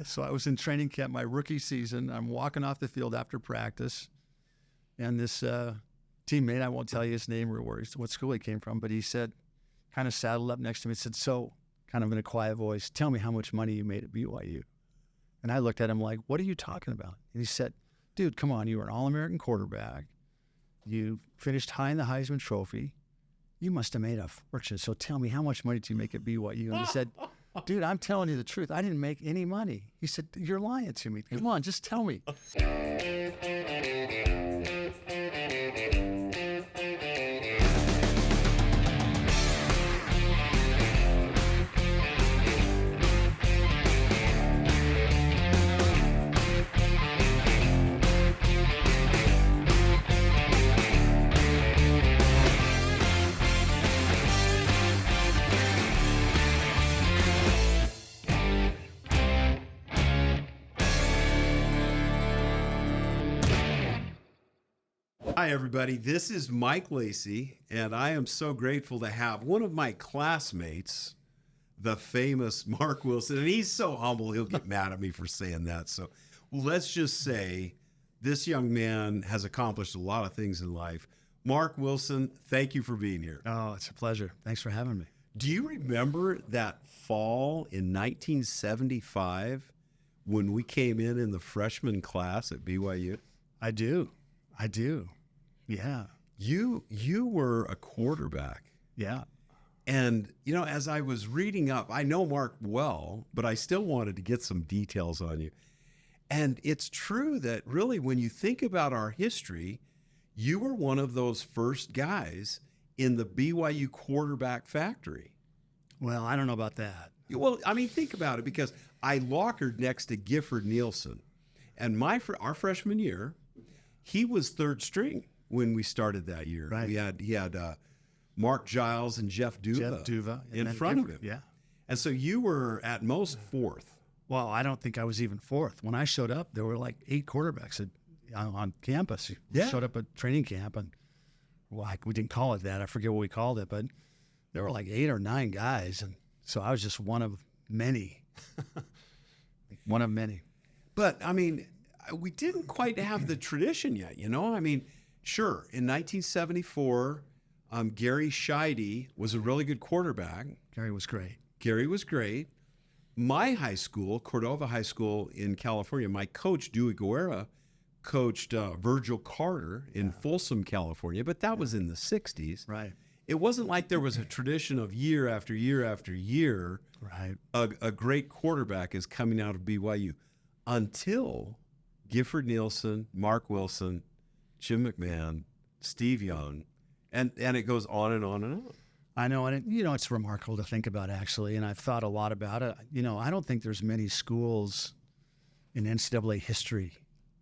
So I was in training camp my rookie season. I'm walking off the field after practice, and this teammate, I won't tell you his name or what school he came from, but he said, kind of saddled up next to me and said, so, kind of in a quiet voice, tell me how much money you made at BYU. And I looked at him like, what are you talking about? And he said, dude, come on, you were an All-American quarterback. You finished high in the Heisman Trophy. You must have made a fortune. So tell me, how much money did you make at BYU? And he said, dude, I'm telling you the truth. I didn't make any money. He said, you're lying to me. Come on, just tell me. Hi, everybody. This is Mike Lacey, and I am so grateful to have one of my classmates, the famous Marc Wilson. And he's so humble, he'll get mad at me for saying that. So let's just say this young man has accomplished a lot of things in life. Marc Wilson, thank you for being here. Oh, it's a pleasure. Thanks for having me. Do you remember that fall in 1975 when we came in the freshman class at BYU? I do. Yeah. You were a quarterback. Yeah. And, you know, as I was reading up, I know Marc well, but I still wanted to get some details on you. And it's true that really when you think about our history, you were one of those first guys in the BYU quarterback factory. Well, I don't know about that. Well, I mean, think about it, because I lockered next to Gifford Nielsen. And our freshman year, he was third string when we started that year. Right. He had Mark Giles and Jeff Duva in front of him. Yeah. And so you were at most fourth. Well, I don't think I was even fourth. When I showed up, there were like 8 quarterbacks on campus. We showed up at training camp, and we didn't call it that. I forget what we called it, but there were like 8 or 9 guys. And so I was just one of many. One of many. But, I mean, we didn't quite have the tradition yet, you know? I mean, sure, in 1974, Gary Scheide was a really good quarterback. Gary was great. My high school, Cordova High School in California, my coach, Dewey Guerra, coached Virgil Carter in Folsom, California, but that was in the 60s. Right. It wasn't like there was a tradition of year after year after year, right, a great quarterback is coming out of BYU until Gifford Nielsen, Marc Wilson, Jim McMahon, Steve Young, and it goes on and on and on. I know, and it's remarkable to think about, actually, and I've thought a lot about it. I don't think there's many schools in NCAA history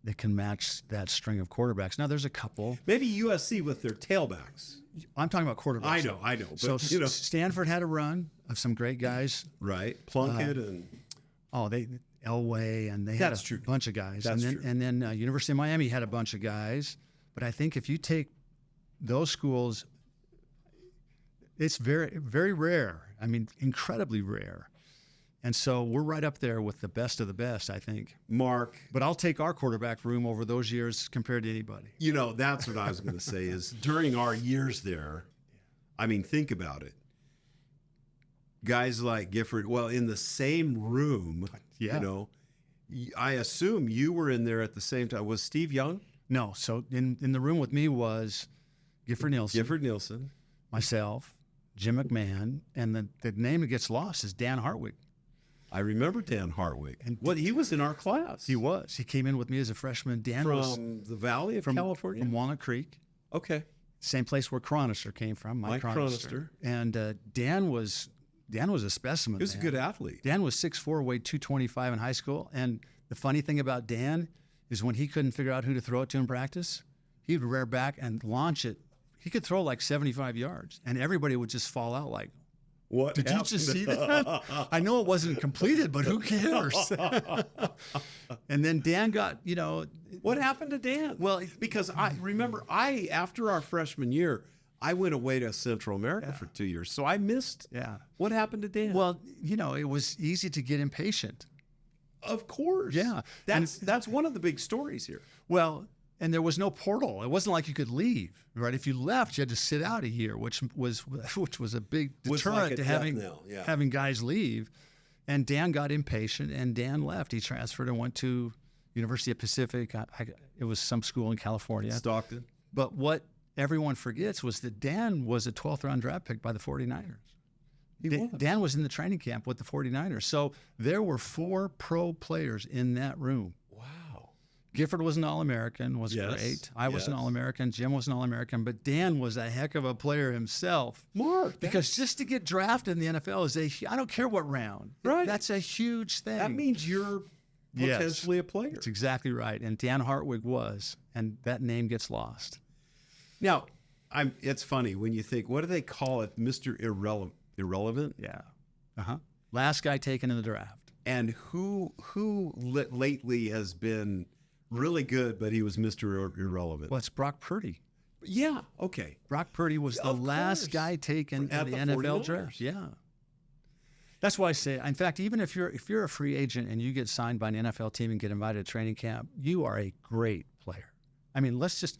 that can match that string of quarterbacks. Now, there's a couple. Maybe USC with their tailbacks. I'm talking about quarterbacks. I know. But, so Stanford had a run of some great guys. Right. Plunkett and... Elway, and they had a bunch of guys. And then University of Miami had a bunch of guys. But I think if you take those schools, it's very, very rare. I mean, incredibly rare. And so we're right up there with the best of the best, I think. Marc. But I'll take our quarterback room over those years compared to anybody. That's what I was going to say is during our years there, I mean, think about it. Guys like Gifford, in the same room, I assume you were in there at the same time. Was Steve Young? No. So in the room with me was Gifford Nielsen, myself, Jim McMahon, and the name that gets lost is Dan Hartwig. I remember Dan Hartwig. And he was in our class. He was. He came in with me as a freshman. Dan was from the Valley of California? From Walnut Creek. Okay. Same place where Chronister came from, Mike Chronister. And Dan was a specimen. He was a good athlete. Dan was 6'4", weighed 225 in high school. And the funny thing about Dan is when he couldn't figure out who to throw it to in practice, he would rear back and launch it. He could throw like 75 yards, and everybody would just fall out like, what did you just see that? I know it wasn't completed, but who cares? And then Dan got, What happened to Dan? Well, because I remember after our freshman year, I went away to Central America for 2 years, so I missed. Yeah. What happened to Dan? Well, it was easy to get impatient. Of course. Yeah. That's one of the big stories here. Well, and there was no portal. It wasn't like you could leave, right? If you left, you had to sit out a year, which was a big deterrent to having guys leave. And Dan got impatient, and Dan left. He transferred and went to University of Pacific. It was some school in California. Stockton. But what everyone forgets was that Dan was a 12th round draft pick by the 49ers. Dan was in the training camp with the 49ers. So there were 4 pro players in that room. Wow. Gifford was an All-American, was great. I was an All-American. Jim was an All-American. But Dan was a heck of a player himself. Mark. Because just to get drafted in the NFL is I don't care what round. Right. That's a huge thing. That means you're potentially a player. That's exactly right. And Dan Hartwig was. And that name gets lost. Now, it's funny when you think, what do they call it? Mr. Irrelevant? Yeah. Last guy taken in the draft. And who lately has been really good, but he was Mr. Irrelevant? Well, it's Brock Purdy. Yeah, okay. Brock Purdy was the last guy taken in the NFL draft. Yeah. That's why I say, in fact, even if you're a free agent and you get signed by an NFL team and get invited to training camp, you are a great player. I mean, let's just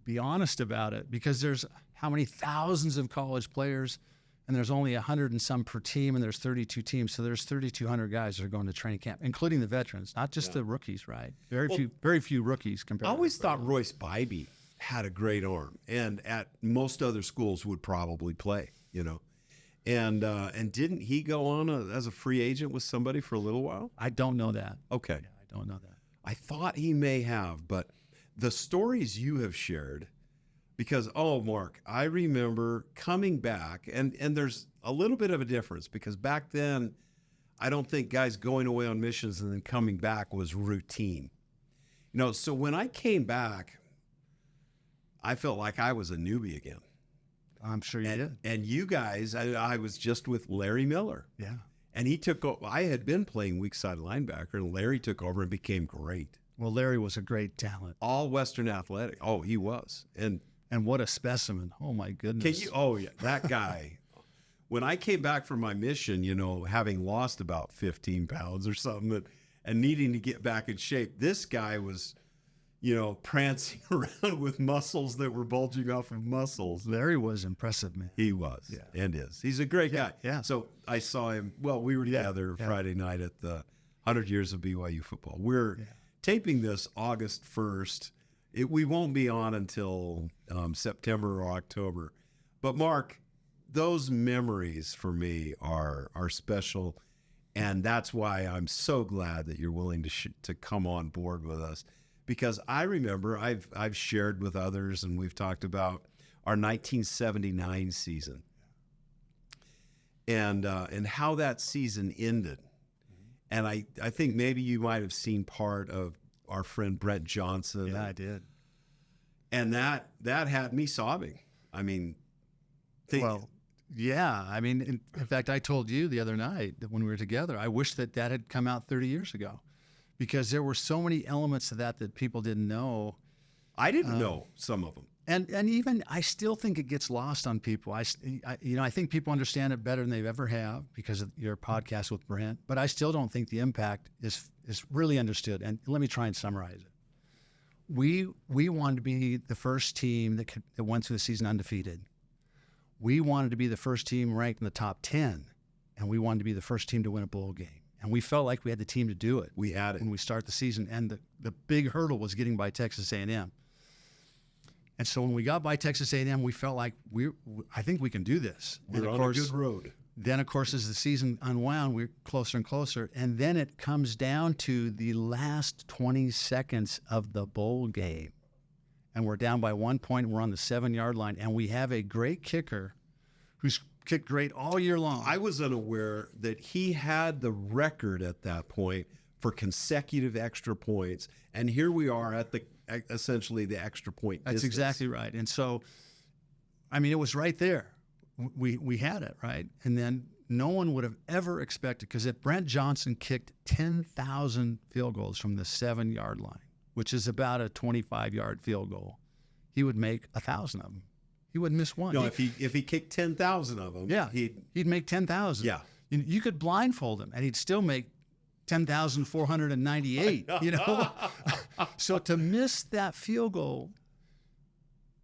be honest about it, because there's how many thousands of college players, and there's only 100 and some per team, and there's 32 teams, so there's 3,200 guys that are going to training camp, including the veterans, not just the rookies, right? Very few rookies compared. I always thought Royce Bybee had a great arm, and at most other schools would probably play, And didn't he go on as a free agent with somebody for a little while? I don't know that. Okay. Yeah, I don't know that. I thought he may have, but the stories you have shared, because, Mark, I remember coming back, and there's a little bit of a difference, because back then, I don't think guys going away on missions and then coming back was routine. So when I came back, I felt like I was a newbie again. I'm sure you did. And you guys, I was just with Larry Miller. Yeah. And he took over. I had been playing weak side linebacker, and Larry took over and became great. Well, Larry was a great talent. All Western Athletic. Oh, he was. And what a specimen. Oh, my goodness. That guy. When I came back from my mission, having lost about 15 pounds or something and needing to get back in shape, this guy was, prancing around with muscles that were bulging off of muscles. Larry was impressive, man. He was and is. He's a great guy. Yeah. So I saw him. Well, we were together Friday night at the 100 Years of BYU Football. We're taping this August 1st. We won't be on until September or October. But, Mark, those memories for me are special, and that's why I'm so glad that you're willing to come on board with us. Because I remember I've shared with others, and we've talked about our 1979 season and how that season ended. And I think maybe you might have seen part of our friend Brett Johnson. Yeah, I did. And that had me sobbing. I mean, in fact, I told you the other night that when we were together, I wish that had come out 30 years ago, because there were so many elements to that people didn't know. I didn't know some of them. And even I still think it gets lost on people. I think people understand it better than they've ever have because of your podcast with Brent, but I still don't think the impact is really understood. And let me try and summarize it. We wanted to be the first team that went through the season undefeated. We wanted to be the first team ranked in the top 10, and we wanted to be the first team to win a bowl game. And we felt like we had the team to do it. We had it. When we start the season. And the big hurdle was getting by Texas A&M. And so when we got by Texas A&M, we felt like I think we can do this. We're on a good road. Then, of course, as the season unwound, we're closer and closer. And then it comes down to the last 20 seconds of the bowl game. And we're down by 1 point. We're on the 7-yard line. And we have a great kicker who's kicked great all year long. I was unaware that he had the record at that point for consecutive extra points. And here we are at essentially the extra point distance. That's exactly right. And so, it was right there. We had it, right? And then no one would have ever expected, because if Brent Johnson kicked 10,000 field goals from the 7-yard line, which is about a 25-yard field goal, he would make 1,000 of them. He wouldn't miss one. No, if he kicked 10,000 of them, he'd make 10,000. Yeah. You could blindfold him, and he'd still make 10,498, you know? So to miss that field goal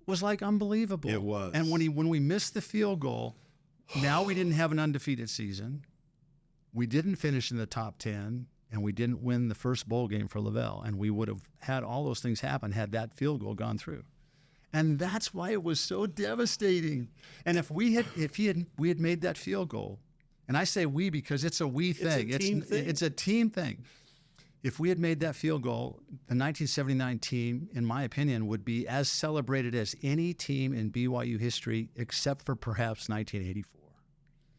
was like unbelievable. It was. And when we missed the field goal, now we didn't have an undefeated season. We didn't finish in the top 10, and we didn't win the first bowl game for Lavelle. And we would have had all those things happen had that field goal gone through. And that's why it was so devastating. And if we had made that field goal, and I say we because it's a we thing. It's a team thing. If we had made that field goal, the 1979 team, in my opinion, would be as celebrated as any team in BYU history, except for perhaps 1984.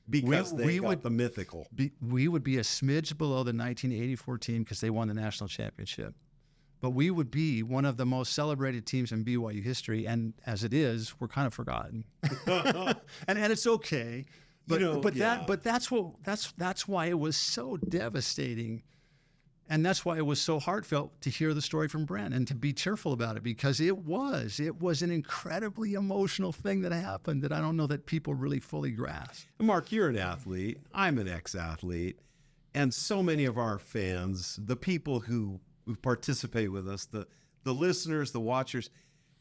Because they got the mythical. We would be a smidge below the 1984 team because they won the national championship. But we would be one of the most celebrated teams in BYU history, and as it is, we're kind of forgotten. and it's okay. But that's why it was so devastating, and that's why it was so heartfelt to hear the story from Brent and to be cheerful about it, because it was an incredibly emotional thing that happened that I don't know that people really fully grasp. Mark, you're an athlete. I'm an ex-athlete, and so many of our fans, the people who participate with us, the listeners, the watchers,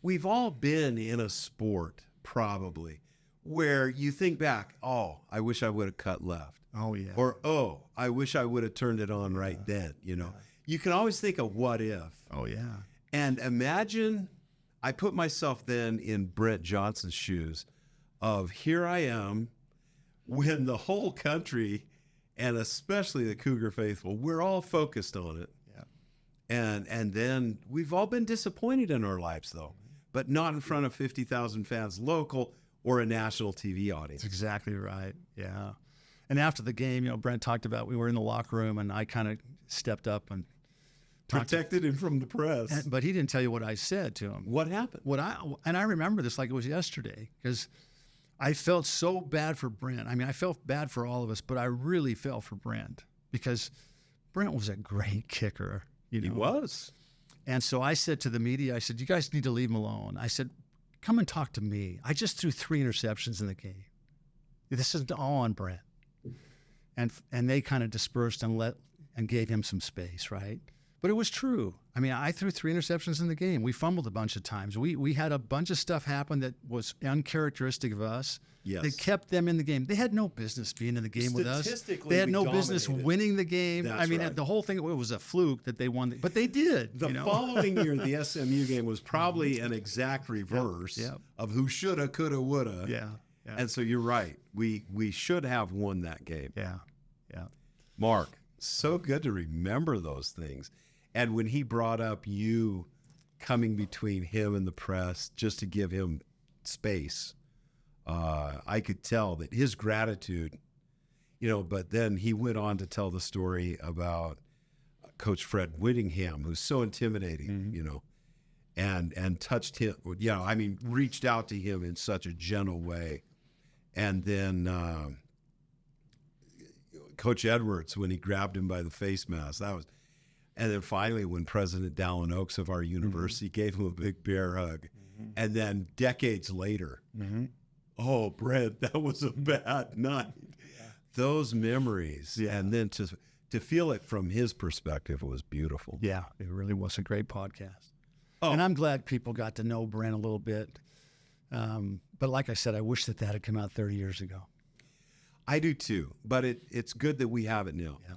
we've all been in a sport probably where you think back, oh, I wish I would have cut left. Oh, yeah. Or, oh, I wish I would have turned it on right then, you know. You can always think of what if. Oh, yeah. And imagine, I put myself then in Brent Johnson's shoes of here I am when the whole country, and especially the Cougar faithful, we're all focused on it. Yeah. And then we've all been disappointed in our lives, though, but not in front of 50,000 fans local or a national TV audience. That's exactly right. Yeah. And after the game, you know, Brent talked about, we were in the locker room and I kind of stepped up and protected him from the press. But he didn't tell you what I said to him. What happened? And I remember this like it was yesterday because I felt so bad for Brent. I mean, I felt bad for all of us, but I really felt for Brent because Brent was a great kicker. You know? He was. And so I said to the media, I said, you guys need to leave him alone. I said, come and talk to me. I just threw 3 interceptions in the game. This is all on Brent. And they kind of dispersed and gave him some space, right? But it was true. I mean, I threw 3 interceptions in the game. We fumbled a bunch of times. We had a bunch of stuff happen that was uncharacteristic of us. Yes. That kept them in the game. They had no business being in the game with us. They had no business winning the game. That's I mean, right. The whole thing, it was a fluke that they won. But they did. The following year, the SMU game was probably an exact reverse of who shoulda, coulda, woulda. Yeah. And so you're right. We should have won that game. Yeah. Mark, so good to remember those things. And when he brought up you coming between him and the press just to give him space, I could tell that his gratitude, you know, but then he went on to tell the story about Coach Fred Whittingham, who's so intimidating, you know, and touched him, you know, I mean, reached out to him in such a gentle way. And then Coach Edwards, when he grabbed him by the face mask, and then finally when President Dallin Oaks of our university gave him a big bear hug. And then decades later, oh, Brent, that was a bad night. Those memories, and then to feel it from his perspective was beautiful. Yeah, it really was a great podcast. Oh. And I'm glad people got to know Brent a little bit. But like I said, I wish that had come out 30 years ago. I do too, but it's good that we have it now. Yeah.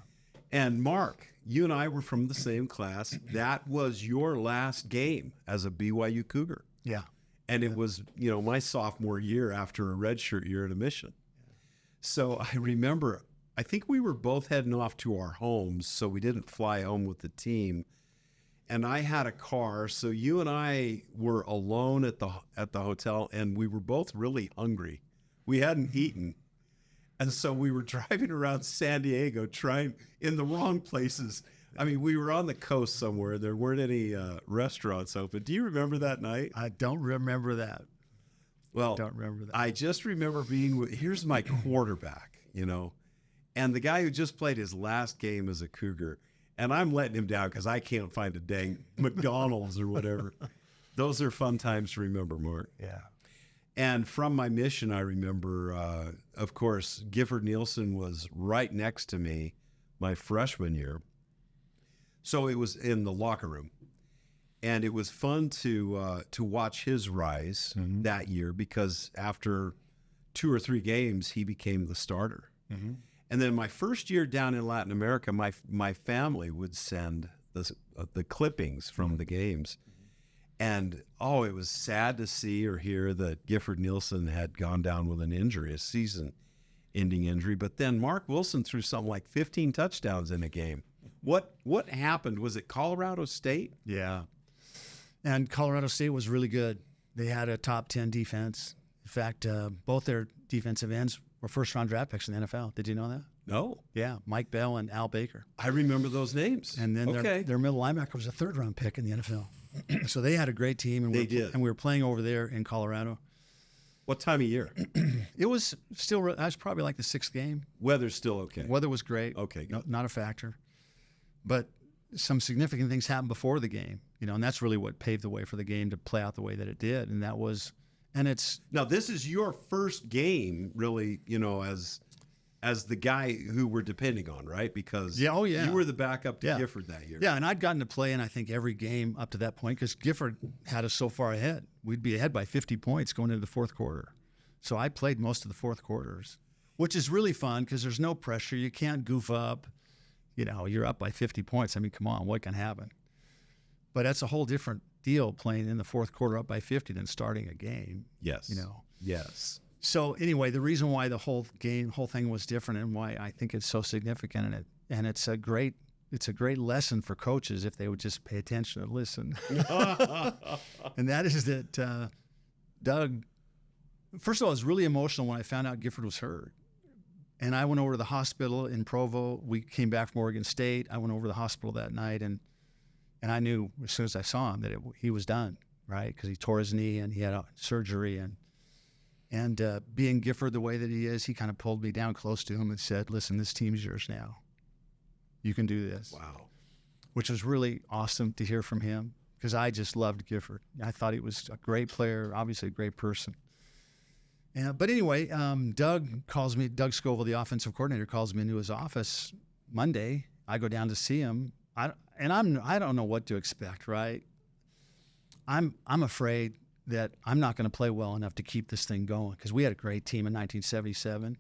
And Mark, you and I were from the same class. That was your last game as a BYU Cougar. Yeah. And it was, you know, my sophomore year after a redshirt year at a mission. So I remember, I think we were both heading off to our homes, so we didn't fly home with the team. And I had a car, so you and I were alone at the hotel, and we were both really hungry. We hadn't eaten. And so we were driving around San Diego trying in the wrong places. I mean, we were on the coast somewhere. There weren't any restaurants open. Do you remember that night? I don't remember that. Well, Don't remember that. I just remember here's my quarterback, you know, and the guy who just played his last game as a Cougar, and I'm letting him down because I can't find a dang McDonald's or whatever. Those are fun times to remember, Mark. Yeah. And from my mission, I remember, of course, Gifford Nielsen was right next to me my freshman year. So it was in the locker room. And it was fun to watch his rise that year, because after 2 or 3 games, he became the starter. And then my first year down in Latin America, my family would send the clippings from the games. And, it was sad to see or hear that Gifford Nielsen had gone down with an injury, a season-ending injury. But then Marc Wilson threw something like 15 touchdowns in a game. What happened? Was it Colorado State? Yeah. And Colorado State was really good. They had a top 10 defense. In fact, both their defensive ends were first-round draft picks in the NFL. Did you know that? No. Yeah, Mike Bell and Al Baker. I remember those names. And then their middle linebacker was a third-round pick in the NFL. So they had a great team. And they did. And we were playing over there in Colorado. What time of year? It was still, I was probably like the 6th game. Weather's still okay. Weather was great. Okay. No, not a factor. But some significant things happened before the game, and that's really what paved the way for the game to play out the way that it did. And that was, now this is your first game, really, as the guy who we're depending on, right? Because you were the backup to Gifford that year. Yeah, and I'd gotten to play in, I think, every game up to that point, because Gifford had us so far ahead. We'd be ahead by 50 points going into the 4th quarter. So I played most of the 4th quarters, which is really fun because there's no pressure. You can't goof up. You're up by 50 points. I mean, come on, what can happen? But that's a whole different deal playing in the 4th quarter up by 50 than starting a game. Yes. Yes. So anyway, the reason why the whole thing was different, and why I think it's so significant, and it's a great lesson for coaches if they would just pay attention and listen. And that is that Doug, first of all, I was really emotional when I found out Gifford was hurt. And I went over to the hospital in Provo. We came back from Oregon State. I went over to the hospital that night, and I knew as soon as I saw him that he was done, right? Because he tore his knee and he had surgery. And being Gifford the way that he is, he kind of pulled me down close to him and said, "Listen, this team's yours now. You can do this." Wow. Which was really awesome to hear from him, because I just loved Gifford. I thought he was a great player, obviously a great person. But anyway, Doug Scoville, the offensive coordinator, calls me into his office Monday. I go down to see him, I don't know what to expect, right? I'm afraid that I'm not going to play well enough to keep this thing going, because we had a great team in 1977,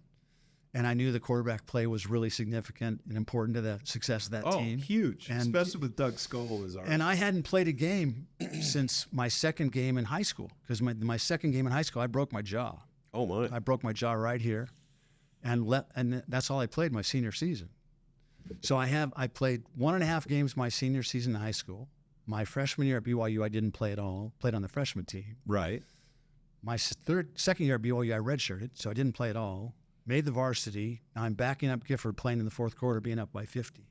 and I knew the quarterback play was really significant and important to the success of that team. Oh, huge, and especially with Doug Scoville as our. And I hadn't played a game since my second game in high school, because my second game in high school, I broke my jaw. Oh my! I broke my jaw right here, and that's all I played my senior season. So I played 1.5 games my senior season in high school. My freshman year at BYU, I didn't play at all. Played on the freshman team. Right. My second year at BYU, I redshirted, so I didn't play at all. Made the varsity. Now I'm backing up Gifford, playing in the 4th quarter, being up by 50.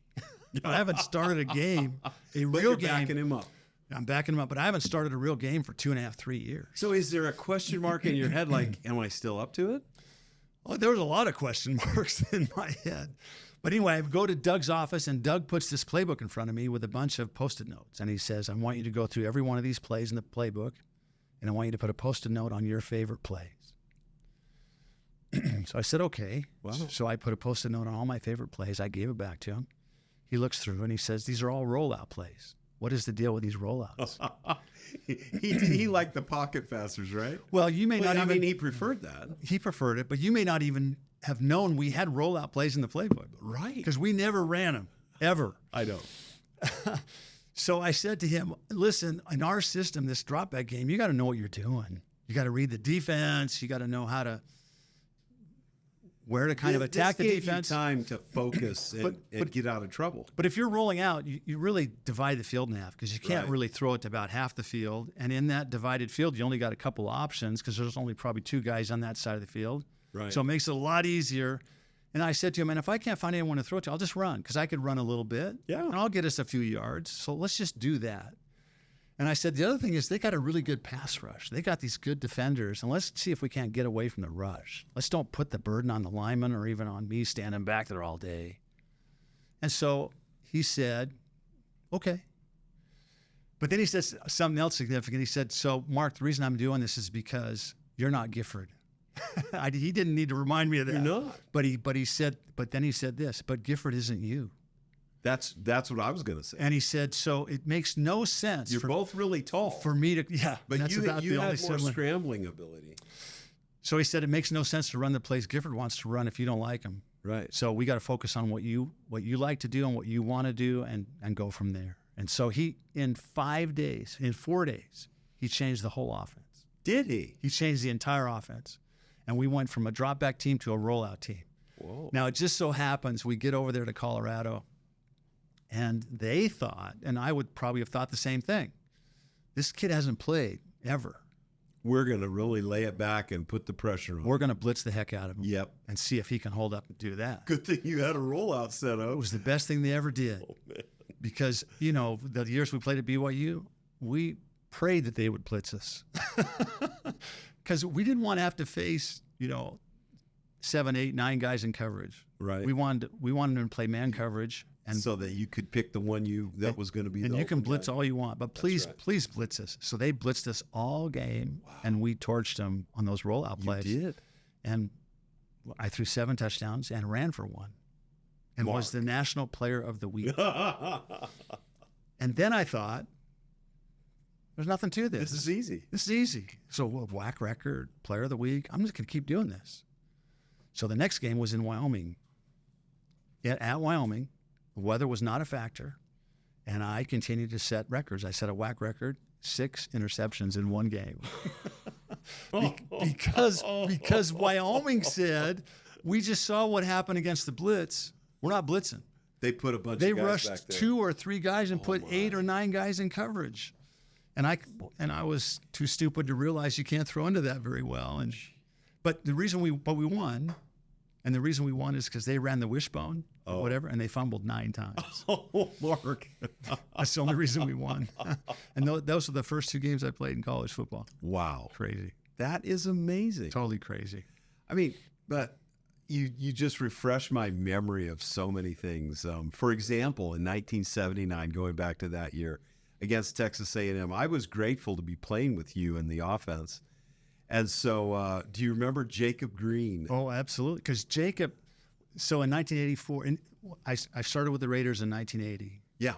I haven't started a game, real game. Backing him up. I'm backing him up, but I haven't started a real game for 2.5, 3 years. So is there a question mark in your head, like, am I still up to it? Well, there was a lot of question marks in my head. But anyway, I go to Doug's office, and Doug puts this playbook in front of me with a bunch of Post-it notes. And he says, "I want you to go through every one of these plays in the playbook, and I want you to put a Post-it note on your favorite plays." So I said, okay. Wow. So I put a Post-it note on all my favorite plays. I gave it back to him. He looks through, and he says, "These are all rollout plays. What is the deal with these rollouts?" he liked the pocket passers, right? Well, you may not even. I mean, he preferred that. He preferred it, but you may not even have known we had rollout plays in the playbook. Right. Because we never ran them, ever. I know. So I said to him, "Listen, in our system, this drop back game, you got to know what you're doing. You got to read the defense. You got to know where to kind of attack the defense." You time to focus and get out of trouble. But if you're rolling out, you really divide the field in half, because you can't really throw it to about half the field. And in that divided field, you only got a couple of options, because there's only probably 2 guys on that side of the field. Right. So it makes it a lot easier. And I said to him, "And if I can't find anyone to throw it to, I'll just run, because I could run a little bit. Yeah. And I'll get us a few yards. So let's just do that." And I said, the other thing is they got a really good pass rush. They got these good defenders, and let's see if we can't get away from the rush. Let's don't put the burden on the lineman or even on me standing back there all day. And so he said, okay. But then he said something else significant. He said, "So, Mark, the reason I'm doing this is because you're not Gifford." He didn't need to remind me of that. You're not. But then he said this, "But Gifford isn't you." That's what I was going to say. And he said, so it makes no sense. You're both really tall. For me to, but that's you about the only had more sibling. scrambling ability. So he said, it makes no sense to run the plays Gifford wants to run if you don't like him. Right. So we got to focus on what you like to do and what you want to do and go from there. And so in 4 days, he changed the whole offense. Did he? He changed the entire offense. And we went from a drop back team to a rollout team. Whoa. Now, it just so happens we get over there to Colorado, and they thought, and I would probably have thought the same thing, this kid hasn't played ever. We're going to really lay it back and put the pressure on. We're going to blitz the heck out of him. Yep. And see if he can hold up and do that. Good thing you had a rollout set up. It was the best thing they ever did. Oh, man. Because, the years we played at BYU, we prayed that they would blitz us. Because we didn't want to have to face, 7, 8, 9 guys in coverage. Right. We wanted them to play man coverage. And so that you could pick the one that was going to be and the you can open blitz guy. all you want, but please blitz us. So they blitzed us all game, and we torched them on those rollout plays. You did. And I threw 7 touchdowns and ran for 1, and was the National Player of the Week. And then I thought, there's nothing to this. This is easy. This is easy. So WAC record, Player of the Week. I'm just going to keep doing this. So the next game was in Wyoming. At Wyoming. The weather was not a factor, and I continued to set records. I set a WAC record, 6 interceptions in 1 game. Because Wyoming said, we just saw what happened against the blitz. We're not blitzing. They put a bunch of They guys rushed back there. 2 or 3 guys and put 8 or 9 guys in coverage. And I was too stupid to realize you can't throw into that very well. But the reason we won, and the reason we won is because they ran the wishbone, or whatever, and they fumbled 9 times. Oh, Mark. That's the only reason we won. And those were the first 2 games I played in college football. Wow. Crazy. That is amazing. Totally crazy. I mean, but you just refresh my memory of so many things. For example, in 1979, going back to that year, against Texas A&M, I was grateful to be playing with you in the offense. And so, do you remember Jacob Green? Oh, absolutely. Because Jacob, so in 1984, I started with the Raiders in 1980. Yeah.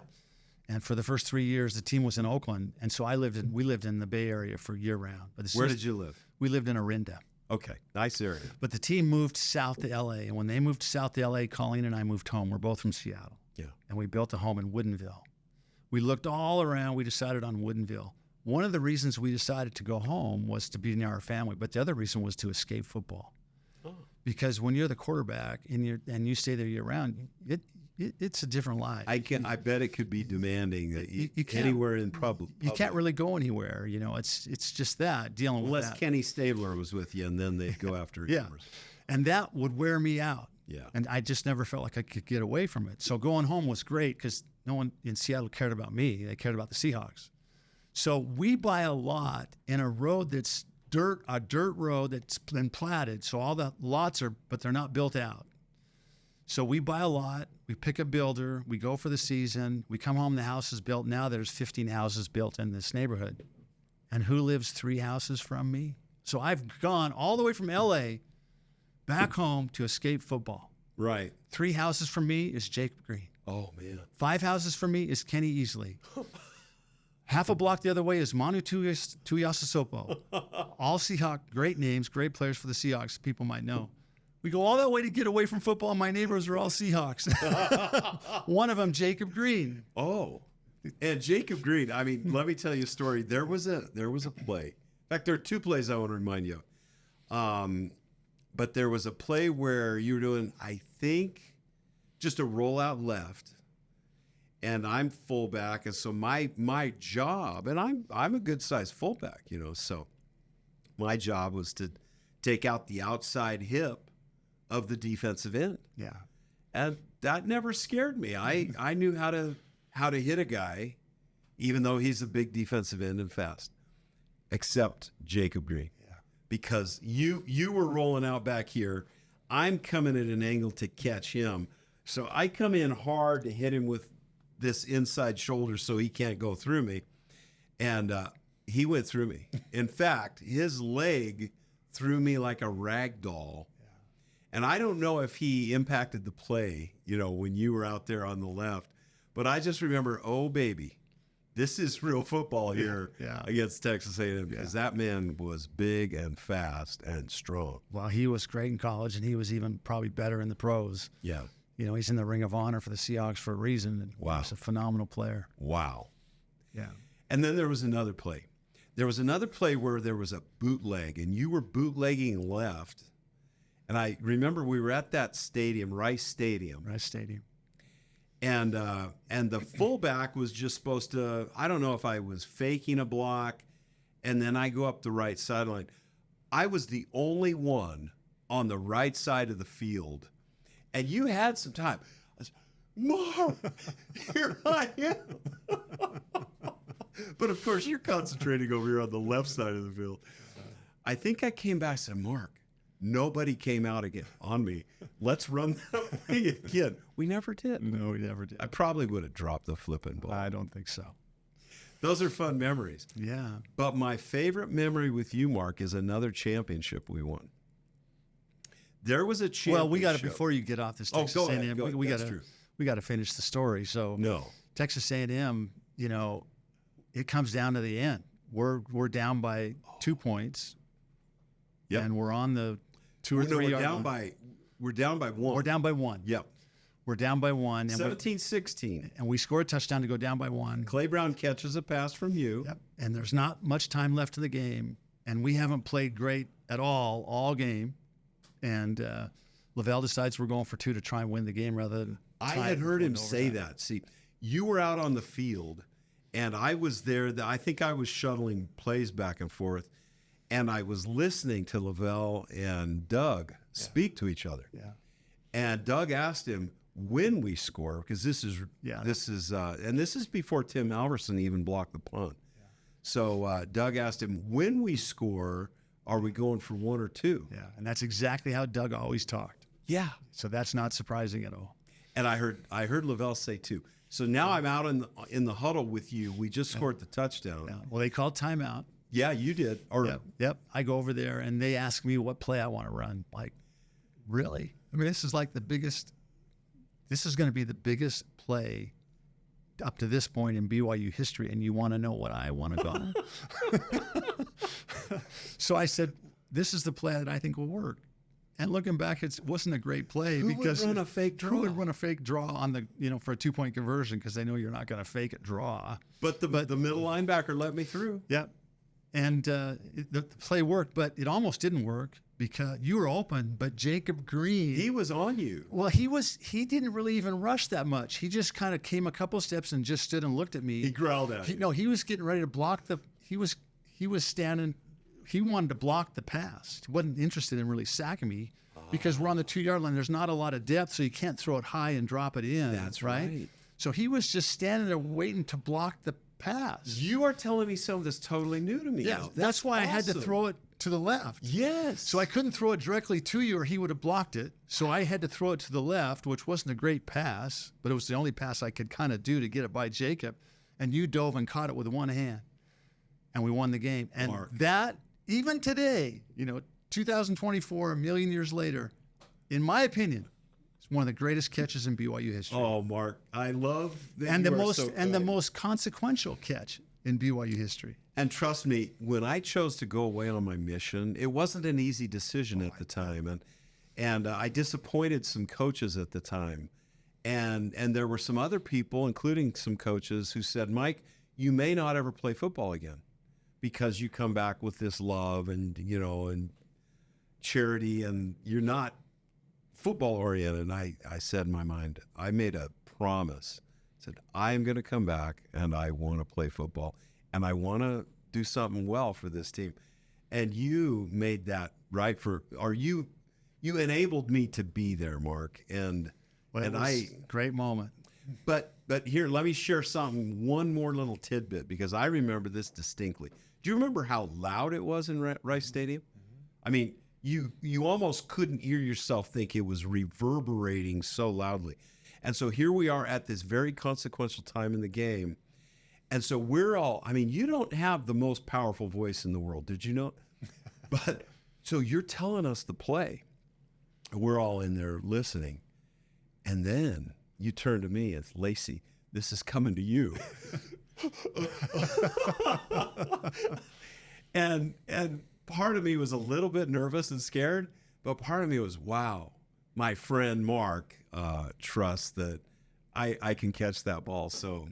And for the first 3 years, the team was in Oakland. And so we lived in the Bay Area for year round. But Where did you live? We lived in Orinda. Okay. Nice area. But the team moved south to L.A. And when they moved south to L.A., Colleen and I moved home. We're both from Seattle. Yeah. And we built a home in Woodinville. We looked all around. We decided on Woodinville. One of the reasons we decided to go home was to be near our family, but the other reason was to escape football. Oh. Because when you're the quarterback and you stay there year round, it's a different life. I bet it could be demanding that you anywhere in public. You can't really go anywhere. It's just that dealing with that. Unless Kenny Stabler was with you, and then they'd go after yeah, and that would wear me out. Yeah, and I just never felt like I could get away from it. So going home was great because no one in Seattle cared about me. They cared about the Seahawks. So we buy a lot in a road that's a dirt road that's been platted. So all the lots but they're not built out. So we buy a lot, we pick a builder, we go for the season, we come home, the house is built. Now there's 15 houses built in this neighborhood. And who lives 3 houses from me? So I've gone all the way from L.A. back home to escape football. Right. 3 houses from me is Jacob Green. Oh, man. 5 houses from me is Kenny Easley. Half a block the other way is Manu Tuiasosopo. All Seahawk, great names, great players for the Seahawks, people might know. We go all that way to get away from football. My neighbors are all Seahawks. One of them, Jacob Green. Oh, and Jacob Green. I mean, let me tell you a story. There was a play. In fact, there are 2 plays I want to remind you of. But there was a play where you were doing, I think, just a rollout left. And I'm fullback, and so my job, and I'm a good sized fullback, so my job was to take out the outside hip of the defensive end. Yeah, and that never scared me. I knew how to hit a guy, even though he's a big defensive end and fast. Except Jacob Green, because you were rolling out back here, I'm coming at an angle to catch him, so I come in hard to hit him with this inside shoulder so he can't go through me. And he went through me. In fact, his leg threw me like a rag doll. And I don't know if he impacted the play, when you were out there on the left, but I just remember, oh, baby, this is real football here against Texas A&M, because that man was big and fast and strong. Well, he was great in college, and he was even probably better in the pros. Yeah. He's in the Ring of Honor for the Seahawks for a reason. And wow. He's a phenomenal player. Wow. Yeah. And then there was another play. There was another play where there was a bootleg, and you were bootlegging left. And I remember we were at that stadium, Rice Stadium. And the fullback was just supposed to, I don't know if I was faking a block, and then I go up the right sideline. I was the only one on the right side of the field, and you had some time. I was, Mark, here I am. But of course, you're concentrating over here on the left side of the field. I think I came back and said, Mark, nobody came out again on me. Let's run that play again. We never did. No, we never did. I probably would have dropped the flipping ball. I don't think so. Those are fun memories. Yeah. But my favorite memory with you, Mark, is another championship we won. There was a championship. Well, we got to, before you get off this Texas go A&M, ahead. we got to finish the story. So no, Texas A&M, it comes down to the end. We're down by 2 points. Yep. And we're on the 2 or 3 yard line. We're down by 1. We're down by 1. Yep. We're down by 1. 17-16. And we score a touchdown to go down by 1. Clay Brown catches a pass from you. Yep. And there's not much time left in the game. And we haven't played great at all game. And Lavelle decides we're going for 2 to try and win the game rather than I had heard him say that. See, you were out on the field, and I was there. I think I was shuttling plays back and forth, and I was listening to Lavelle and Doug speak to each other. Yeah. And Doug asked him when we score, because this is before Tim Alverson even blocked the punt. Yeah. So Doug asked him, when we score, are we going for 1 or 2? Yeah, and that's exactly how Doug always talked. Yeah. So that's not surprising at all. And I heard Lavelle say 2. So now I'm out in the huddle with you. We just scored the touchdown. Yeah. Well, they called timeout. Yeah, you did. Yep. I go over there, and they ask me what play I want to run. Like, really? I mean, this is like the biggest. This is going to be the biggest play up to this point in BYU history, and you want to know what I want to go? So I said, "This is the play that I think will work." And looking back, it wasn't a great play because who would run a fake draw? Who would run a fake draw on the for a 2-point conversion because they know you're not going to fake it draw. But the middle linebacker let me through. Yep. And the play worked, but it almost didn't work because you were open, but Jacob Green. He was on you. Well, he didn't really even rush that much. He just kind of came a couple steps and just stood and looked at me. He growled at you. No, he was getting ready to block he was standing, he wanted to block the pass. He wasn't interested in really sacking me because we're on the 2-yard line. There's not a lot of depth, so you can't throw it high and drop it in. That's right. So he was just standing there waiting to block the pass. You are telling me something that's totally new to me. Yeah, that's why awesome. I had to throw it to the left. Yes. So I couldn't throw it directly to you or he would have blocked it. So I had to throw it to the left, which wasn't a great pass, but it was the only pass I could kind of do to get it by Jacob. And you dove and caught it with one hand. And we won the game. And that, even today, 2024, a million years later, in my opinion, it's one of the greatest catches in BYU history. Oh, Mark, I love that. And the most consequential catch in BYU history. And trust me, when I chose to go away on my mission, it wasn't an easy decision at the time, and I disappointed some coaches at the time, and there were some other people, including some coaches, who said, "Mike, you may not ever play football again because you come back with this love and and charity, and you're not football oriented." And I said in my mind, I made a promise. I said, I am going to come back and I want to play football and I want to do something well for this team. And you made that right you enabled me to be there, Mark. And great moment. But here, let me share one more little tidbit, because I remember this distinctly. Do you remember how loud it was in Rice Stadium? Mm-hmm. I mean, you almost couldn't hear yourself think it was reverberating so loudly. And so here we are at this very consequential time in the game. And so you don't have the most powerful voice in the world, did you know? But so you're telling us the play. we're all in there listening. And then you turn to me and Lacey, this is coming to you. and part of me was a little bit nervous and scared, but part of me was, wow, my friend Mark trusts that I can catch that ball. So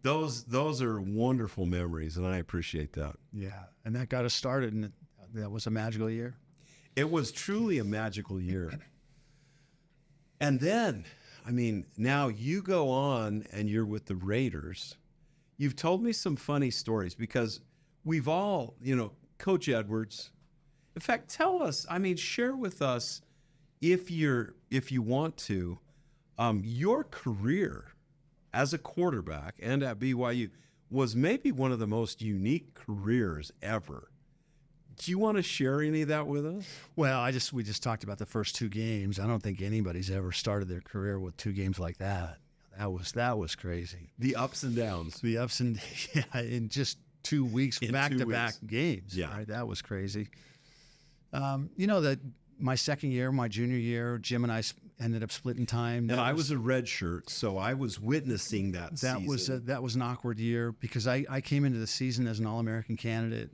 those are wonderful memories, and I appreciate that. Yeah, and that got us started, and that was a magical year. It was truly a magical year. And then, I mean, now you go on and you're with the Raiders. You've told me some funny stories because we've all, Coach Edwards. In fact, tell us, share with us if you want to, your career as a quarterback and at BYU was maybe one of the most unique careers ever. Do you want to share any of that with us? Well, we just talked about the first 2 games. I don't think anybody's ever started their career with 2 games like that. That was crazy. The ups and downs. The ups and in just 2 weeks, back-to-back games. Yeah, right? That was crazy. My second year, my junior year, Jim and I ended up splitting time. And I was a red shirt, so I was witnessing that season. That was an awkward year because I came into the season as an All-American candidate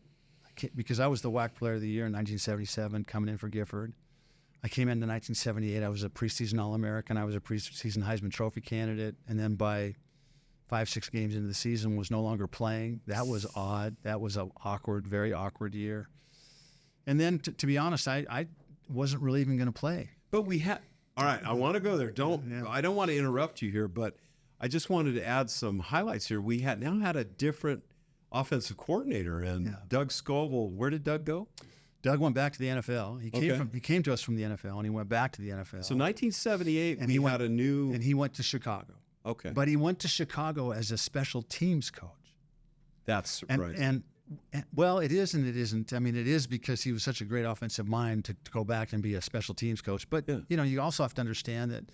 because I was the WAC Player of the Year in 1977, coming in for Gifford. I came into 1978. I was a preseason All-American. I was a preseason Heisman Trophy candidate, and then by 5-6 games into the season, was no longer playing. That was odd. That was an awkward, very awkward year. And then, to be honest, I wasn't really even going to play. But we had. All right, I want to go there. I don't want to interrupt you here, but I just wanted to add some highlights here. We now had a different offensive coordinator, and Doug Scoville. Where did Doug go? Doug went back to the NFL. He came to us from the NFL, and he went back to the NFL. So 1978, and he went to Chicago. Okay, but he went to Chicago as a special teams coach. That's surprising. And well, it is and it isn't. It is because he was such a great offensive mind to go back and be a special teams coach. But you also have to understand that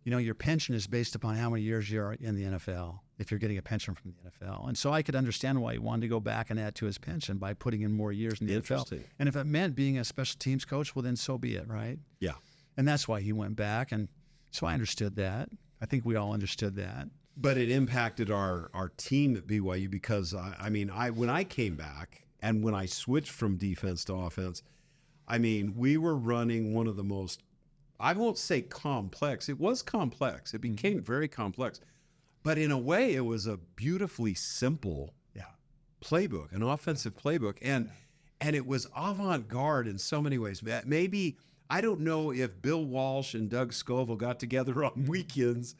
your pension is based upon how many years you're in the NFL. If you're getting a pension from the NFL, and so I could understand why he wanted to go back and add to his pension by putting in more years in the NFL. And if it meant being a special teams coach, well, then so be it, right? Yeah. And that's why he went back, and so I understood that. I think we all understood that. But it impacted our team at BYU because when I came back and when I switched from defense to offense, we were running one of the most, I won't say complex. It was complex. It became very complex. But in a way, it was a beautifully simple playbook, an offensive playbook. And it was avant-garde in so many ways. Maybe, I don't know if Bill Walsh and Doug Scoville got together on weekends,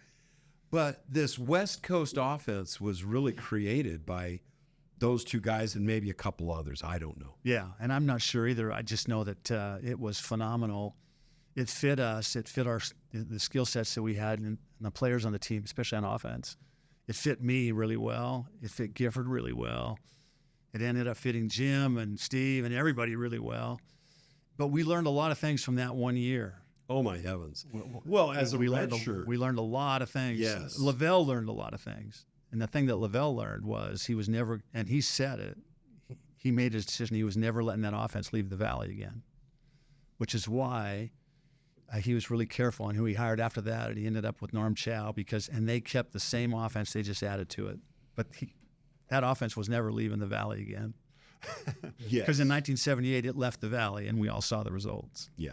but this West Coast offense was really created by those 2 guys and maybe a couple others. I don't know. Yeah, and I'm not sure either. I just know that it was phenomenal. It fit us. It fit the skill sets that we had and the players on the team, especially on offense. It fit me really well. It fit Gifford really well. It ended up fitting Jim and Steve and everybody really well. But we learned a lot of things from that 1 year. Oh, my heavens. Well, as a red shirt. We learned a lot of things. Yes. Lavelle learned a lot of things. And the thing that Lavelle learned was he was never, and he said it, he made his decision, he was never letting that offense leave the Valley again, which is why he was really careful on who he hired after that. And he ended up with Norm Chow and they kept the same offense, they just added to it. But that offense was never leaving the Valley again. Yes. Because in 1978, it left the Valley, and we all saw the results. Yeah.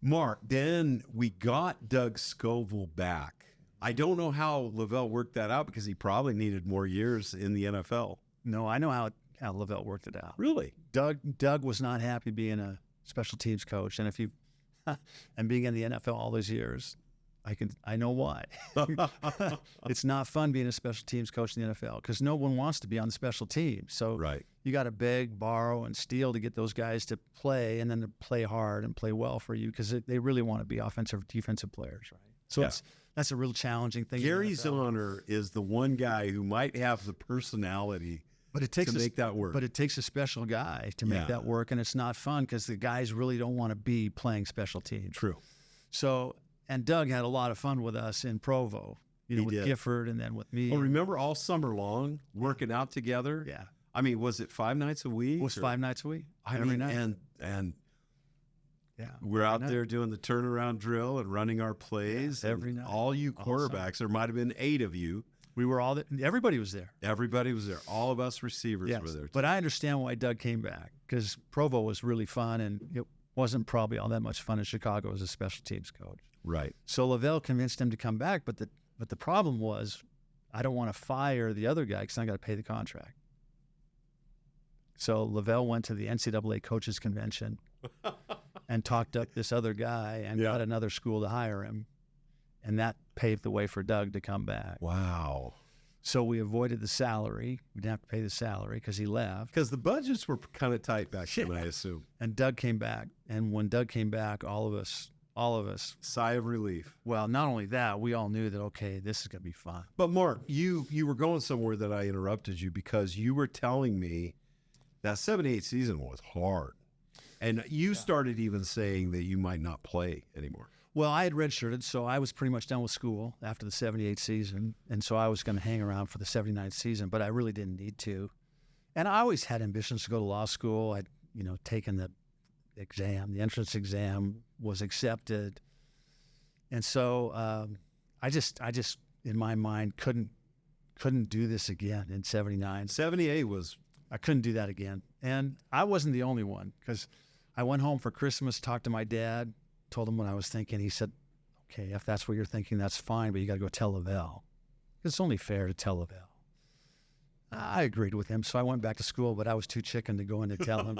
Mark, then we got Doug Scoville back. I don't know how Lavelle worked that out because he probably needed more years in the NFL. No, I know how Lavelle worked it out. Really? Doug was not happy being a special teams coach, and and being in the NFL all those years, I know why. It's not fun being a special teams coach in the NFL because no one wants to be on the special team. So you got to beg, borrow, and steal to get those guys to play and then to play hard and play well for you because they really want to be offensive, defensive players, right? So that's a real challenging thing. Gary Zahner is the one guy who might have the personality to make that work. But it takes a special guy to make that work, and it's not fun because the guys really don't want to be playing special teams. True. So, and Doug had a lot of fun with us in Provo, with Gifford and then with me. Oh, remember all summer long working out together? Yeah. Was it 5 nights a week? It was 5 nights a week. Every night. And Yeah. We're out there doing the turnaround drill and running our plays. Yeah, every night. All you quarterbacks, there might have been 8 of you. We were all there. Everybody was there. Everybody was there. All of us receivers Yes. were there. But I understand why Doug came back, because Provo was really fun, and it wasn't probably all that much fun in Chicago as a special teams coach. Right. So Lavelle convinced him to come back, but the problem was, I don't want to fire the other guy because I got to pay the contract. So Lavelle went to the NCAA coaches convention and talked up this other guy and got another school to hire him, and that paved the way for Doug to come back. Wow. So we avoided the salary. We didn't have to pay the salary because he left. Because the budgets were kind of tight back then, I assume. And Doug came back. And when Doug came back, all of us, sigh of relief. well, not only that, we all knew that, okay, this is going to be fun. But Mark, you were going somewhere that I interrupted you because you were telling me that 78 season was hard. And you started even saying that you might not play anymore. Well, I had redshirted, so I was pretty much done with school after the 78 season. And so I was going to hang around for the 79 season, but I really didn't need to. And I always had ambitions to go to law school. I'd, taken the exam, the entrance exam, was accepted. And so I just in my mind couldn't do this again in 79. 78 was... I couldn't do that again. And I wasn't the only one, because I went home for Christmas, talked to my dad, told him what I was thinking. He said, okay, if that's what you're thinking, that's fine, but you got to go tell Lavelle. It's only fair to tell Lavelle. I agreed with him, so I went back to school, but I was too chicken to go in to tell him.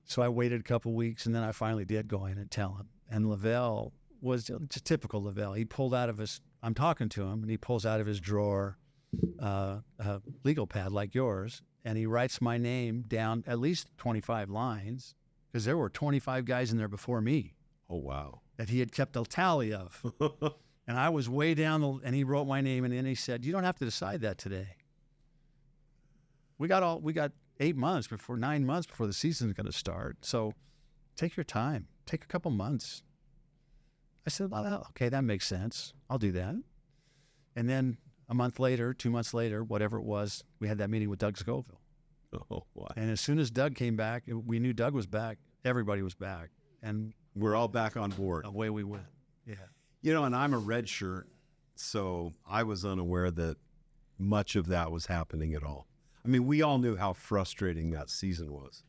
So I waited a couple weeks, and then I finally did go in and tell him. And Lavelle was just typical Lavelle. He pulled out of his, I'm talking to him, and he pulls out of his drawer a legal pad like yours, and he writes my name down at least 25 lines, because there were 25 guys in there before me. Oh, wow. That he had kept a tally of. And I was way down, and he wrote my name, and then he said, you don't have to decide that today. We got 9 months before the season's going to start. So take your time. Take a couple months. I said, well, okay, that makes sense. I'll do that. And then a month later, 2 months later, whatever it was, we had that meeting with Doug Scoville. Oh, wow. And as soon as Doug came back, we knew Doug was back. Everybody was back. And we're all back on board. Away we went. Yeah. And I'm a red shirt, so I was unaware that much of that was happening at all. I mean, we all knew how frustrating that season was.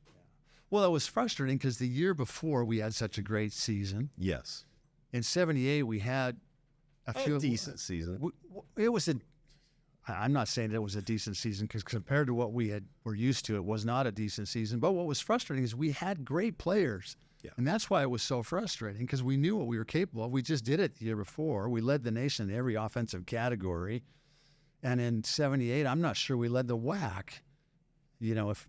Well, it was frustrating because the year before we had such a great season. Yes. In 78, we had a decent season. It was I'm not saying that it was a decent season, because compared to what were used to, it was not a decent season. But what was frustrating is we had great players. Yeah. And that's why it was so frustrating, because we knew what we were capable of. We just did it the year before. We led the nation in every offensive category. And in 78, I'm not sure we led the WAC, if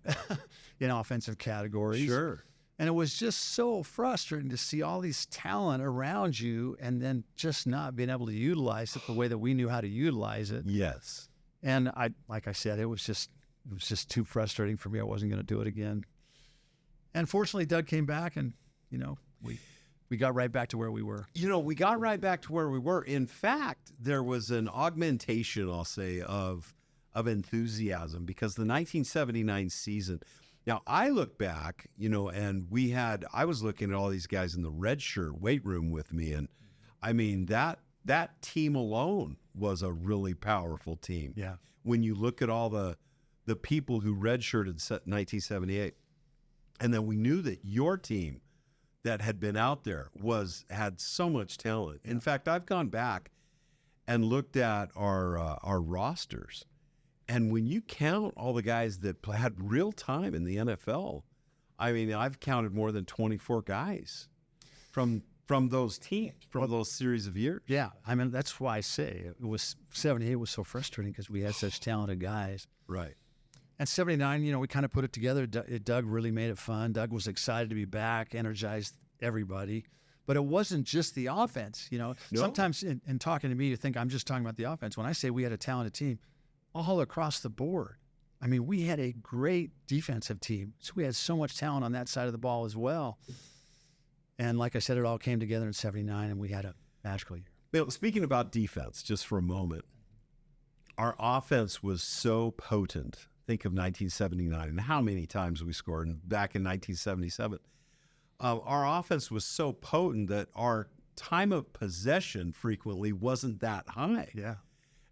in offensive categories. Sure. And it was just so frustrating to see all these talent around you and then just not being able to utilize it the way that we knew how to utilize it. Yes. And like I said, it was just too frustrating for me. I wasn't going to do it again. And fortunately, Doug came back, and we got right back to where we were. We got right back to where we were. In fact, there was an augmentation, I'll say, of enthusiasm, because the 1979 season. Now, I look back, and I was looking at all these guys in the red shirt weight room with me. And I mean, that team alone was a really powerful team. Yeah. When you look at all the people who redshirted 1978, and then we knew that your team that had been out there had so much talent. In fact, I've gone back and looked at our rosters. And when you count all the guys that had real time in the NFL, I mean, I've counted more than 24 guys from those teams, from those series of years. Yeah, I mean, that's why I say it was 78 was so frustrating, because we had such talented guys. Right. And 79, we kind of put it together. Doug really made it fun. Doug was excited to be back, energized everybody. But it wasn't just the offense. No. Sometimes in talking to me, you think I'm just talking about the offense. When I say we had a talented team, all across the board. I mean, we had a great defensive team. So we had so much talent on that side of the ball as well. And like I said, it all came together in 79, and we had a magical year. Bill, speaking about defense, just for a moment, our offense was so potent. Think of 1979 and how many times we scored, and back in 1977. our offense was so potent that our time of possession frequently wasn't that high. Yeah.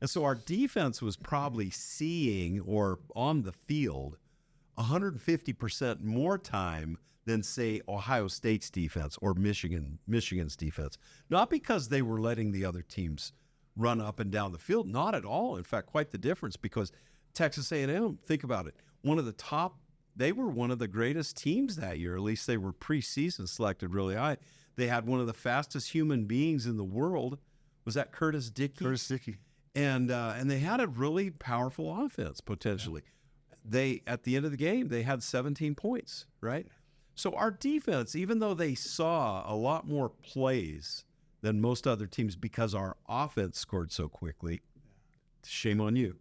And so our defense was probably seeing or on the field 150% more time than, say, Ohio State's defense or Michigan's defense. Not because they were letting the other teams run up and down the field. Not at all. In fact, quite the difference, because Texas A&M, think about it, they were one of the greatest teams that year. At least they were preseason selected really high. They had one of the fastest human beings in the world. Was that Curtis Dickey? Curtis Dickey. And they had a really powerful offense, potentially. Yeah. At the end of the game, they had 17 points, right? So our defense, even though they saw a lot more plays than most other teams because our offense scored so quickly, shame on you.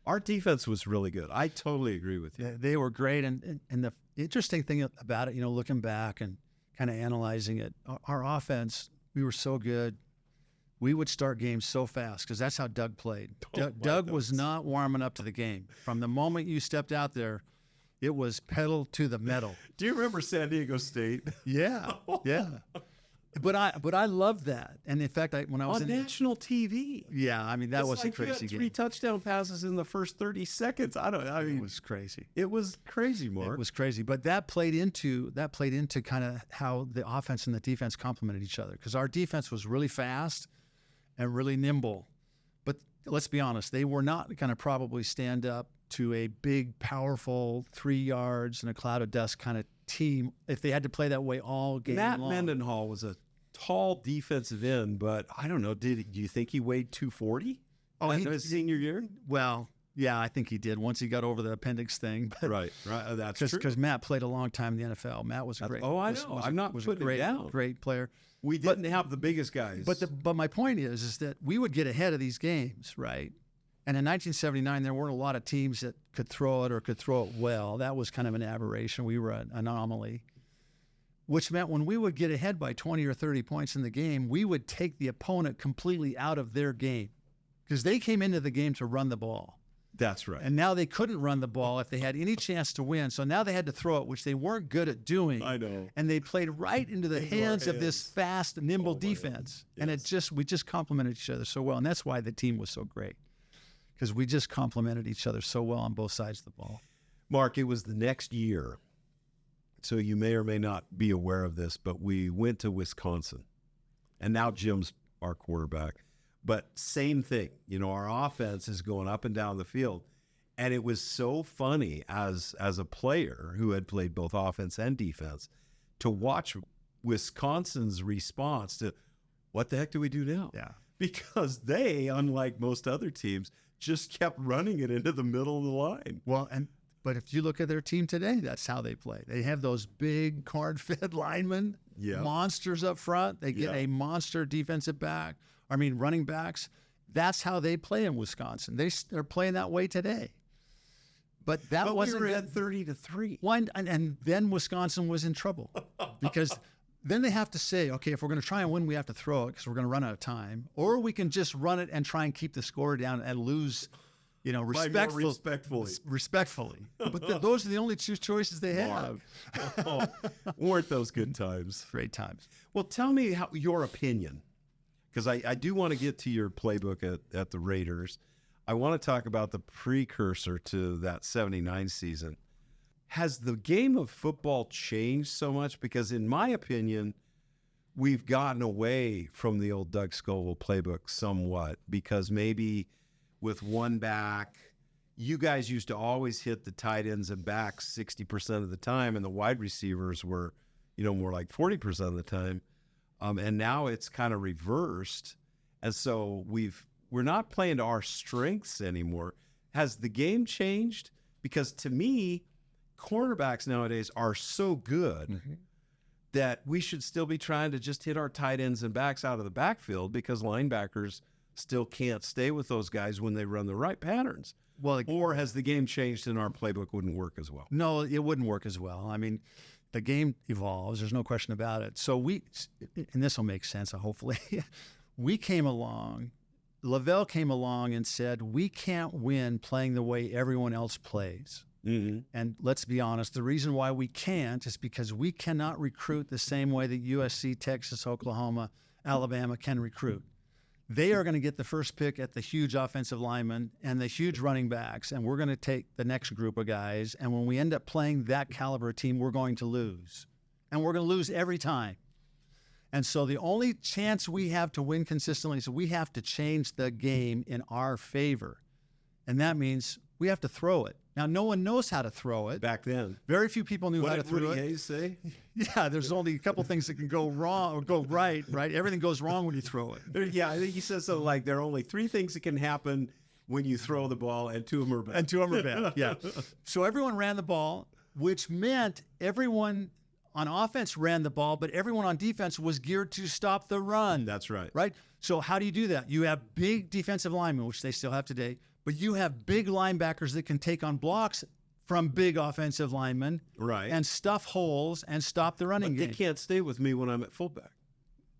Our defense was really good. I totally agree with you. Yeah, they were great. And the interesting thing about it, looking back and kind of analyzing it, our offense, we were so good. We would start games so fast because that's how Doug played. Doug was not warming up to the game. From the moment you stepped out there, it was pedal to the metal. Do you remember San Diego State? Yeah, yeah. But I loved that. And in fact, when I was on national TV. Yeah, I mean, that was a crazy game. 3 touchdown passes in the first 30 seconds. It was crazy. It was crazy, Mark. It was crazy. But that played into kind of how the offense and the defense complemented each other, because our defense was really fast and really nimble. But let's be honest, they were not going to probably stand up to a big, powerful 3 yards in a cloud of dust kind of team if they had to play that way all game long. Matt Mendenhall was a tall defensive end, but I don't know. Do you think he weighed 240? Oh, his senior year? Well, yeah, I think he did once he got over the appendix thing. But right. That's true. Because Matt played a long time in the NFL. Matt was great. Oh, I know. I'm not putting it down. Great player. We didn't have the biggest guys. But my point is that we would get ahead of these games, right? And in 1979, there weren't a lot of teams that could throw it or could throw it well. That was kind of an aberration. We were an anomaly, which meant when we would get ahead by 20 or 30 points in the game, we would take the opponent completely out of their game, because they came into the game to run the ball. That's right. And now they couldn't run the ball if they had any chance to win. So now they had to throw it, which they weren't good at doing. I know. And they played right into the hands of this fast, nimble defense. Yes. And we just complemented each other so well. And that's why the team was so great, because we just complemented each other so well on both sides of the ball. Mark, it was the next year. So you may or may not be aware of this, but we went to Wisconsin. And now Jim's our quarterback. But same thing, our offense is going up and down the field. And it was so funny as a player who had played both offense and defense to watch Wisconsin's response to, what the heck do we do now? Yeah. Because they, unlike most other teams, just kept running it into the middle of the line. Well, but if you look at their team today, that's how they play. They have those big card-fed linemen, monsters up front. They get a monster defensive back. Running backs. That's how they play in Wisconsin. They're playing that way today. But wasn't. We were at 30-3. And then Wisconsin was in trouble because then they have to say, okay, if we're going to try and win, we have to throw it because we're going to run out of time, or we can just run it and try and keep the score down and lose. Respectfully. But those are the only two choices they have. Weren't those good times? Great times. Well, tell me your opinion, because I do want to get to your playbook at the Raiders. I want to talk about the precursor to that 79 season. Has the game of football changed so much? Because in my opinion, we've gotten away from the old Doug Scoville playbook somewhat, because maybe with one back, you guys used to always hit the tight ends and backs 60% of the time, and the wide receivers were, more like 40% of the time. And now it's kind of reversed. And so we're not playing to our strengths anymore. Has the game changed? Because to me, cornerbacks nowadays are so good that we should still be trying to just hit our tight ends and backs out of the backfield, because linebackers still can't stay with those guys when they run the right patterns. Well, or has the game changed and our playbook wouldn't work as well? No, it wouldn't work as well. The game evolves. There's no question about it. So and this will make sense, hopefully. Lavelle came along and said, we can't win playing the way everyone else plays. And let's be honest, the reason why we can't is because we cannot recruit the same way that USC, Texas, Oklahoma, Alabama can recruit. They are going to get the first pick at the huge offensive linemen and the huge running backs, and we're going to take the next group of guys. And when we end up playing that caliber team, we're going to lose. And we're going to lose every time. And so the only chance we have to win consistently is we have to change the game in our favor. And that means we have to throw it. Now, no one knows how to throw it. Back then. Very few people knew how to throw it. What did Hayes say? Yeah, there's only a couple things that can go wrong or go right? Everything goes wrong when you throw it. Yeah, I think he says so. Like, there are only 3 things that can happen when you throw the ball, and 2 of them are bad. And 2 of them are bad, yeah. So everyone ran the ball, which meant everyone on offense ran the ball, but everyone on defense was geared to stop the run. That's right. Right? So how do you do that? You have big defensive linemen, which they still have today, but you have big linebackers that can take on blocks from big offensive linemen, right, and stuff holes and stop the running game. They can't stay with me when I'm at fullback.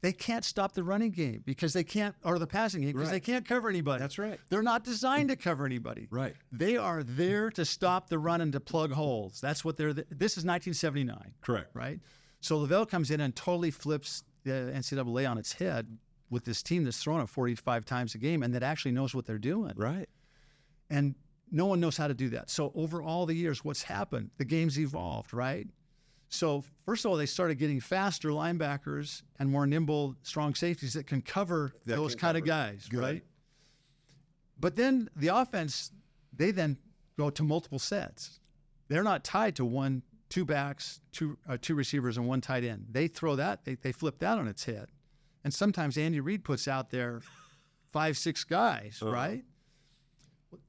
They can't stop the running game because they can't, or the passing game, because they can't cover anybody. That's right. They're not designed to cover anybody. Right. They are there to stop the run and to plug holes. That's what they're. This is 1979. Correct. Right. So Lavelle comes in and totally flips the NCAA on its head with this team that's thrown it 45 times a game and that actually knows what they're doing. Right. And no one knows how to do that. So over all the years, what's happened? The game's evolved, right? So first of all, they started getting faster linebackers and more nimble, strong safeties that can cover those kind of guys, right? But then the offense, they then go to multiple sets. They're not tied to 2 backs, 2 receivers, and 1 tight end. They throw that, they flip that on its head. And sometimes Andy Reid puts out there 5, 6 guys, right?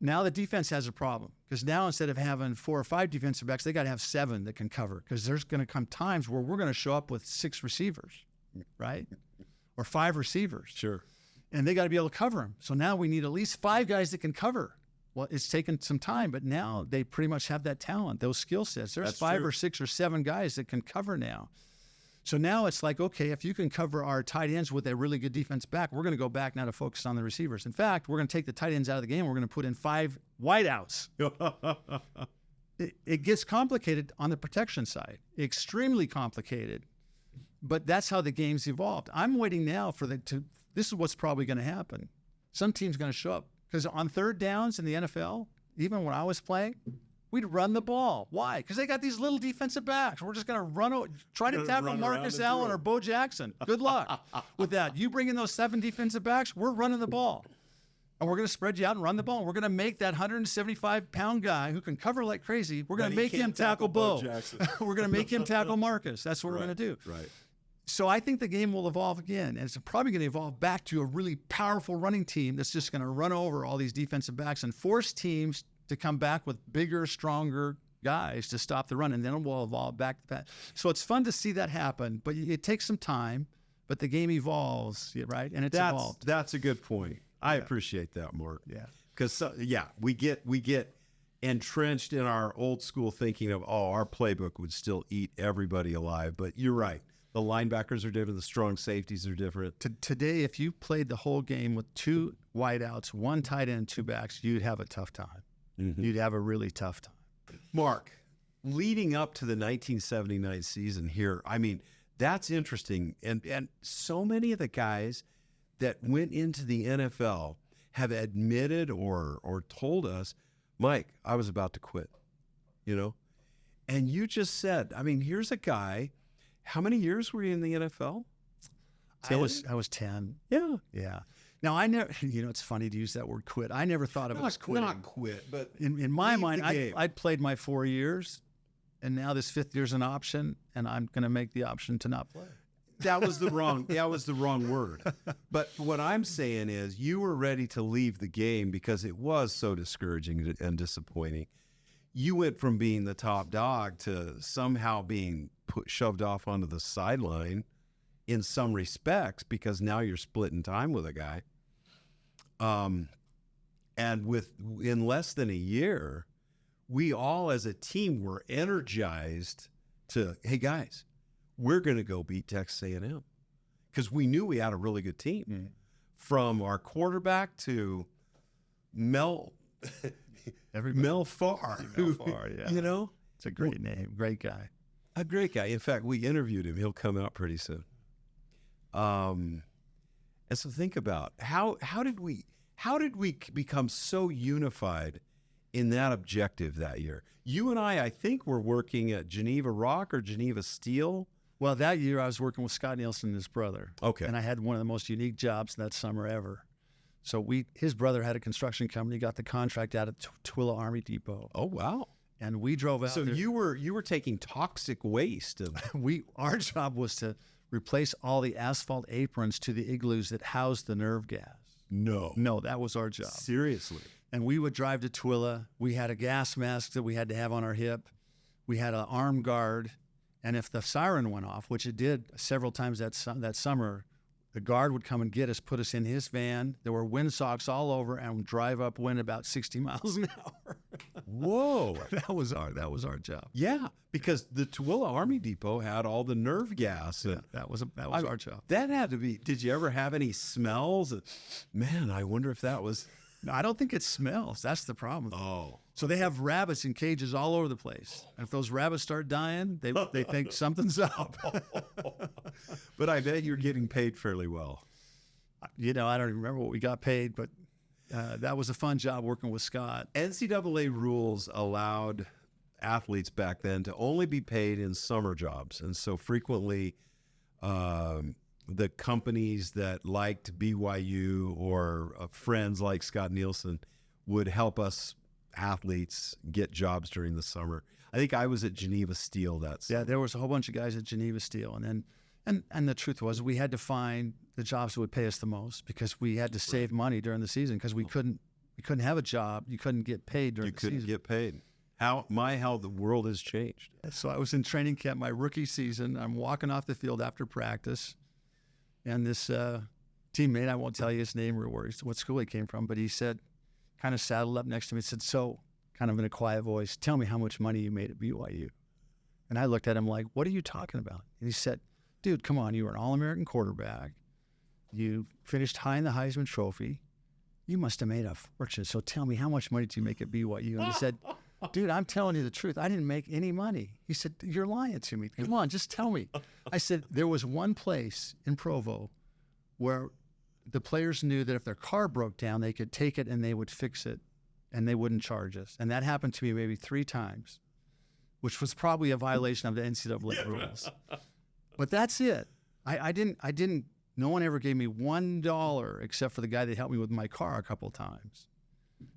Now the defense has a problem because now instead of having 4 or 5 defensive backs, they got to have 7 that can cover because there's going to come times where we're going to show up with 6 receivers, right? Or 5 receivers. Sure. And they got to be able to cover them. So now we need at least 5 guys that can cover. Well, it's taken some time, but now they pretty much have that talent, those skill sets. There's 5 or 6 or 7 guys that can cover now. So now it's like, okay, if you can cover our tight ends with a really good defense back, we're going to go back now to focus on the receivers. In fact, we're going to take the tight ends out of the game. We're going to put in 5 wideouts. It gets complicated on the protection side, extremely complicated. But that's how the game's evolved. I'm waiting now for this is what's probably going to happen. Some team's going to show up because on 3rd downs in the NFL, even when I was playing, we'd run the ball. Why? Because they got these little defensive backs. We're just going to try to tackle Marcus Allen or Bo Jackson. Good luck with that. You bring in those 7 defensive backs, we're running the ball. And we're going to spread you out and run the ball. We're going to make that 175-pound guy who can cover like crazy, we're going to make him tackle Bo. We're going to make him tackle Marcus. That's what we're going to do. Right. So I think the game will evolve again, and it's probably going to evolve back to a really powerful running team that's just going to run over all these defensive backs and force teams to come back with bigger, stronger guys to stop the run, and then it will evolve back to that. So it's fun to see that happen, but it takes some time, but the game evolves, right? And it's evolved. That's a good point. I appreciate that, Mark. Yeah. Because, we get entrenched in our old school thinking of, our playbook would still eat everybody alive. But you're right. The linebackers are different. The strong safeties are different. Today, if you played the whole game with 2 wideouts, 1 tight end, 2 backs, you'd have a tough time. Mm-hmm. You'd have a really tough time. Mark, leading up to the 1979 season here, I mean, that's interesting. And so many of the guys that went into the NFL have admitted or told us, Mike, I was about to quit, And you just said, I mean, here's a guy. How many years were you in the NFL? 10? I was 10. Yeah. Yeah. Now, I never, it's funny to use that word quit. I never thought of it as quitting. Not quit, but in my mind, I'd played my 4 years, and now this 5th year's an option, and I'm going to make the option to not play. That was the wrong word. But what I'm saying is you were ready to leave the game because it was so discouraging and disappointing. You went from being the top dog to somehow being shoved off onto the sideline in some respects because now you're splitting time with a guy. And in less than a year, we all as a team were energized to, hey guys, we're going to go beat Texas A&M because we knew we had a really good team. From our quarterback to Mel Mel Farr. Mel Farr, yeah. You know? It's a great name. Great guy. A great guy. In fact, we interviewed him. He'll come out pretty soon. And so think about how did we become so unified in that objective that year? You and I think, were working at Geneva Rock or Geneva Steel. Well, that year I was working with Scott Nielsen and his brother. Okay. And I had one of the most unique jobs that summer ever. So his brother had a construction company, got the contract out of Twilla Army Depot. Oh, wow. And we drove out So there. you were taking toxic waste. Our job was to replace all the asphalt aprons to the igloos that housed the nerve gas. No, that was our job. Seriously. And we would drive to Twilla. We had a gas mask that we had to have on our hip. We had an armed guard. And if the siren went off, which it did several times that summer, the guard would come and get us, put us in his van. There were windsocks all over, and drive upwind about 60 miles an hour. Whoa. That was our job. Yeah, because the Twilla Army Depot had all the nerve gas. Yeah, that was our job. That had to be. Did you ever have any smells? Man, I wonder if that was. No, I don't think it smells. That's the problem. Oh. So they have rabbits in cages all over the place. And if those rabbits start dying, they think something's up. But I bet you're getting paid fairly well. I don't even remember what we got paid, but that was a fun job working with Scott. NCAA rules allowed athletes back then to only be paid in summer jobs. And so frequently the companies that liked BYU or friends like Scott Nielsen would help us athletes get jobs during the summer. I think I was at Geneva Steel that summer. Yeah, there was a whole bunch of guys at Geneva Steel. And the truth was we had to find the jobs that would pay us the most because we had to save money during the season because we couldn't have a job. You couldn't get paid during the season. You couldn't get paid. How the world has changed. So I was in training camp my rookie season. I'm walking off the field after practice. And this teammate, I won't tell you his name or what school he came from, but he said, kind of saddled up next to me and said, so, kind of in a quiet voice, tell me how much money you made at BYU. And I looked at him like, what are you talking about? And he said, dude, come on, you were an All-American quarterback. You finished high in the Heisman Trophy. You must have made a fortune. So tell me, how much money did you make at BYU? And he said, dude, I'm telling you the truth. I didn't make any money. He said, you're lying to me. Come on, just tell me. I said, there was one place in Provo where the players knew that if their car broke down, they could take it and they would fix it and they wouldn't charge us. And that happened to me maybe 3 times, which was probably a violation of the NCAA rules. But that's it. I didn't, no one ever gave me $1 except for the guy that helped me with my car a couple of times.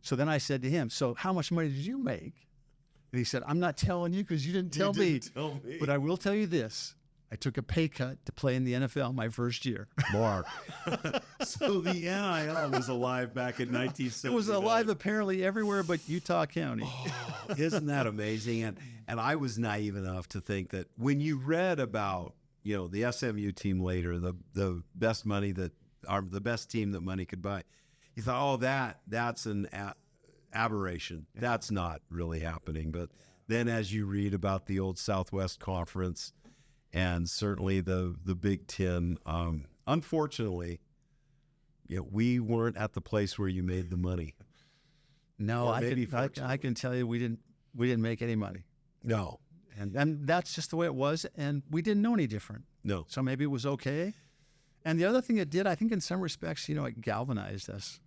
So then I said to him, so how much money did you make? And he said, I'm not telling you because you didn't tell me. But I will tell you this. I took a pay cut to play in the NFL my first year. Mark. So the NIL was alive back in 1970. It was alive apparently everywhere but Utah County. Oh, isn't that amazing? And I was naive enough to think that when you read about, the SMU team later, the best team that money could buy, you thought, that's an aberration. Yeah. That's not really happening. But then as you read about the old Southwest Conference and certainly the Big Ten, unfortunately, we weren't at the place where you made the money. No, I can tell you we didn't make any money. No. And that's just the way it was, and we didn't know any different. No. So maybe it was okay. And the other thing it did, I think in some respects, it galvanized us.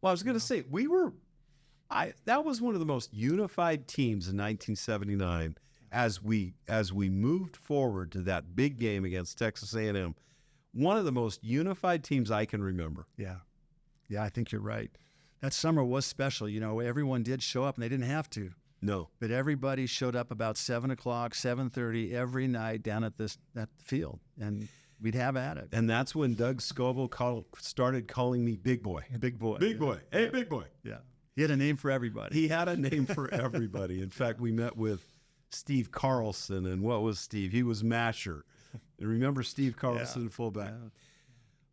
Well, I was going to say, that was one of the most unified teams in 1979 as we moved forward to that big game against Texas A&M. One of the most unified teams I can remember. Yeah. Yeah, I think you're right. That summer was special. Everyone did show up, and they didn't have to. No. But everybody showed up about 7 o'clock, 7:30 every night down at that field, and we'd have at it. And that's when Doug Scoville started calling me Big Boy. Big Boy. Big Boy. Hey, Big Boy. Yeah. He had a name for everybody. He had a name for everybody. In fact, we met with Steve Carlson, and what was Steve? He was Masher. Remember Steve Carlson, fullback? Yeah.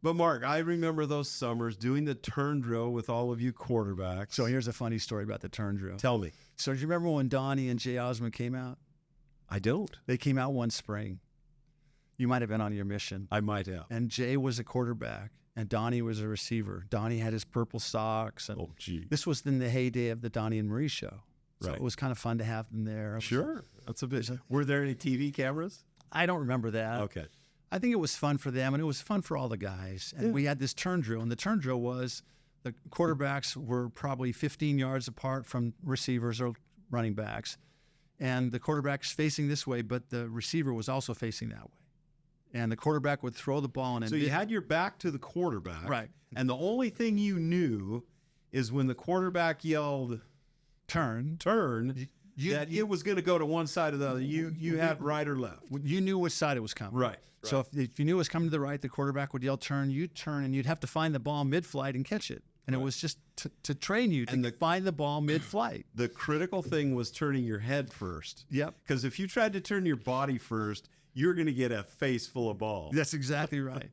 But Mark, I remember those summers doing the turn drill with all of you quarterbacks. So here's a funny story about the turn drill. Tell me. So do you remember when Donnie and Jay Osmond came out? I don't. They came out one spring. You might have been on your mission. I might have. And Jay was a quarterback, and Donnie was a receiver. Donnie had his purple socks. And Oh, gee. this was in the heyday of the Donnie and Marie show. So Right. it was kind of fun to have them there. Sure. That's a bit. Were there any TV cameras? I don't remember that. Okay. I think it was fun for them, and it was fun for all the guys. And we had this turn drill, and the turn drill was the quarterbacks were probably 15 yards apart from receivers or running backs, and the quarterback's facing this way, but the receiver was also facing that way. And the quarterback would throw the ball, and So you had your back to the quarterback. Right. And the only thing you knew is when the quarterback yelled turn. that it was going to go to one side or the other. You had right or left. You knew which side it was coming. Right. So if you knew it was coming to the right, the quarterback would yell turn, you'd turn, and you'd have to find the ball mid-flight and catch it. And it was just to train you to find the ball mid-flight. The critical thing was turning your head first. Yep. Because if you tried to turn your body first, you're going to get a face full of ball. That's exactly right.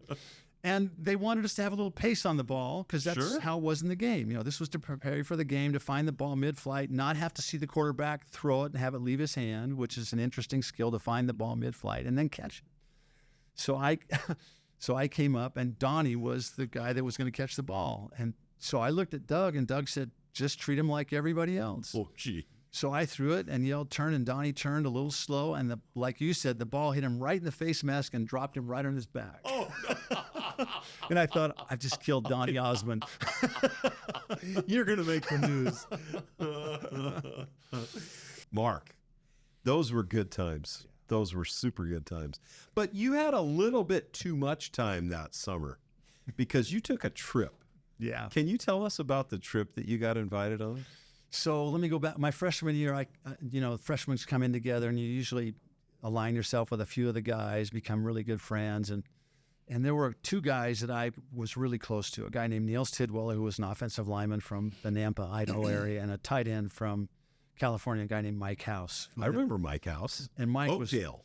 And they wanted us to have a little pace on the ball because that's how it was in the game. You know, this was to prepare you for the game, to find the ball mid-flight, not have to see the quarterback throw it and have it leave his hand, which is an interesting skill to find the ball mid-flight and then catch it. So I came up, and Donnie was the guy that was going to catch the ball. And so I looked at Doug, and Doug said, just treat him like everybody else. Oh, gee. So I threw it and yelled turn, and Donnie turned a little slow, and like you said, the ball hit him right in the face mask and dropped him right on his back. Oh, And I thought, I've just killed Donnie Osmond. you're going to make the news. Mark, those were good times. Those were super good times. But you had a little bit too much time that summer because you took a trip. Yeah. Can you tell us about the trip that you got invited on? So let me go back. My freshman year, freshmen come in together, and you usually align yourself with a few of the guys, become really good friends. And there were two guys that I was really close to, a guy named Niels Tidwell, who was an offensive lineman from the Nampa, Idaho area, and a tight end from California, a guy named Mike House. I remember Mike House. And Mike Oakdale.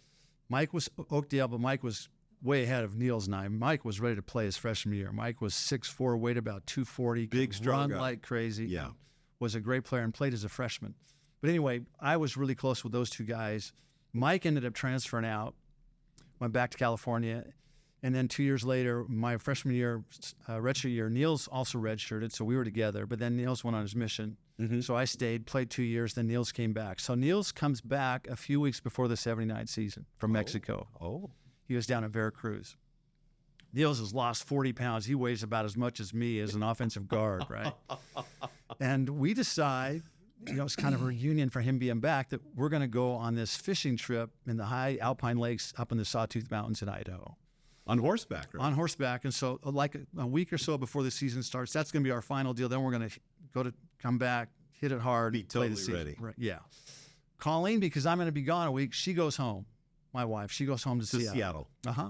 was Oakdale, but Mike was way ahead of Niels and I. Mike was ready to play his freshman year. Mike was 6'4", weighed about 240, Big, could strong run guy. like crazy. Yeah. Was a great player and played as a freshman. But anyway, I was really close with those two guys. Mike ended up transferring out, went back to California, and then 2 years later, my freshman year, redshirt year, Niels also redshirted, so we were together. But then Niels went on his mission, so I stayed, played 2 years. Then Niels came back. So Niels comes back a few weeks before the '79 season from Mexico. Oh. He was down at Veracruz. Niels has lost 40 pounds. He weighs about as much as me as an offensive guard, right? And we decide, it's kind of a reunion for him being back, that we're going to go on this fishing trip in the high alpine lakes up in the Sawtooth Mountains in Idaho. On horseback, right? On horseback. And so like a week or so before the season starts, that's going to be our final deal. Then we're going to come back, hit it hard, Be play totally the season. ready. Right, yeah. Colleen, because I'm going to be gone a week, she goes home. My wife, she goes home to Seattle. Uh-huh.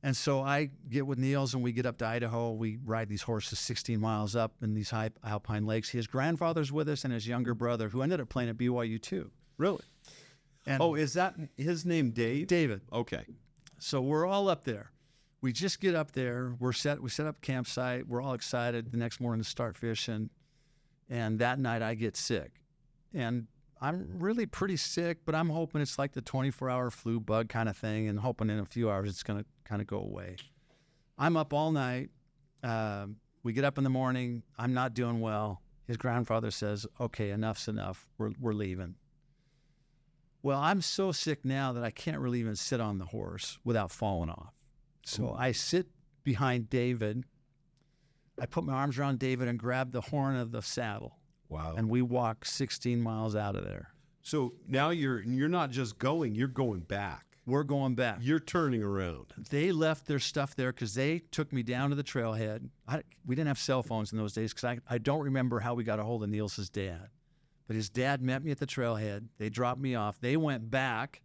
And so I get with Niels, and we get up to Idaho. We ride these horses 16 miles up in these high alpine lakes. His grandfather's with us and his younger brother, who ended up playing at BYU too. Really? And Is that his name, Dave? David. Okay. So we're all up there. We just get up there. We set up a campsite. We're all excited the next morning to start fishing. And that night I get sick. And I'm really pretty sick, but I'm hoping it's like the 24-hour flu bug kind of thing, and hoping in a few hours it's going to kind of go away. I'm up all night. We get up in the morning. I'm not doing well. His grandfather says, okay, enough's enough. We're leaving. Well, I'm so sick now that I can't really even sit on the horse without falling off. So I sit behind David. I put my arms around David and grab the horn of the saddle. Wow. And we walk 16 miles out of there. So now you're not just going, you're going back. We're going back. You're turning around. They left their stuff there because they took me down to the trailhead. We didn't have cell phones in those days because I don't remember how we got a hold of Niels' dad. But his dad met me at the trailhead. They dropped me off. They went back.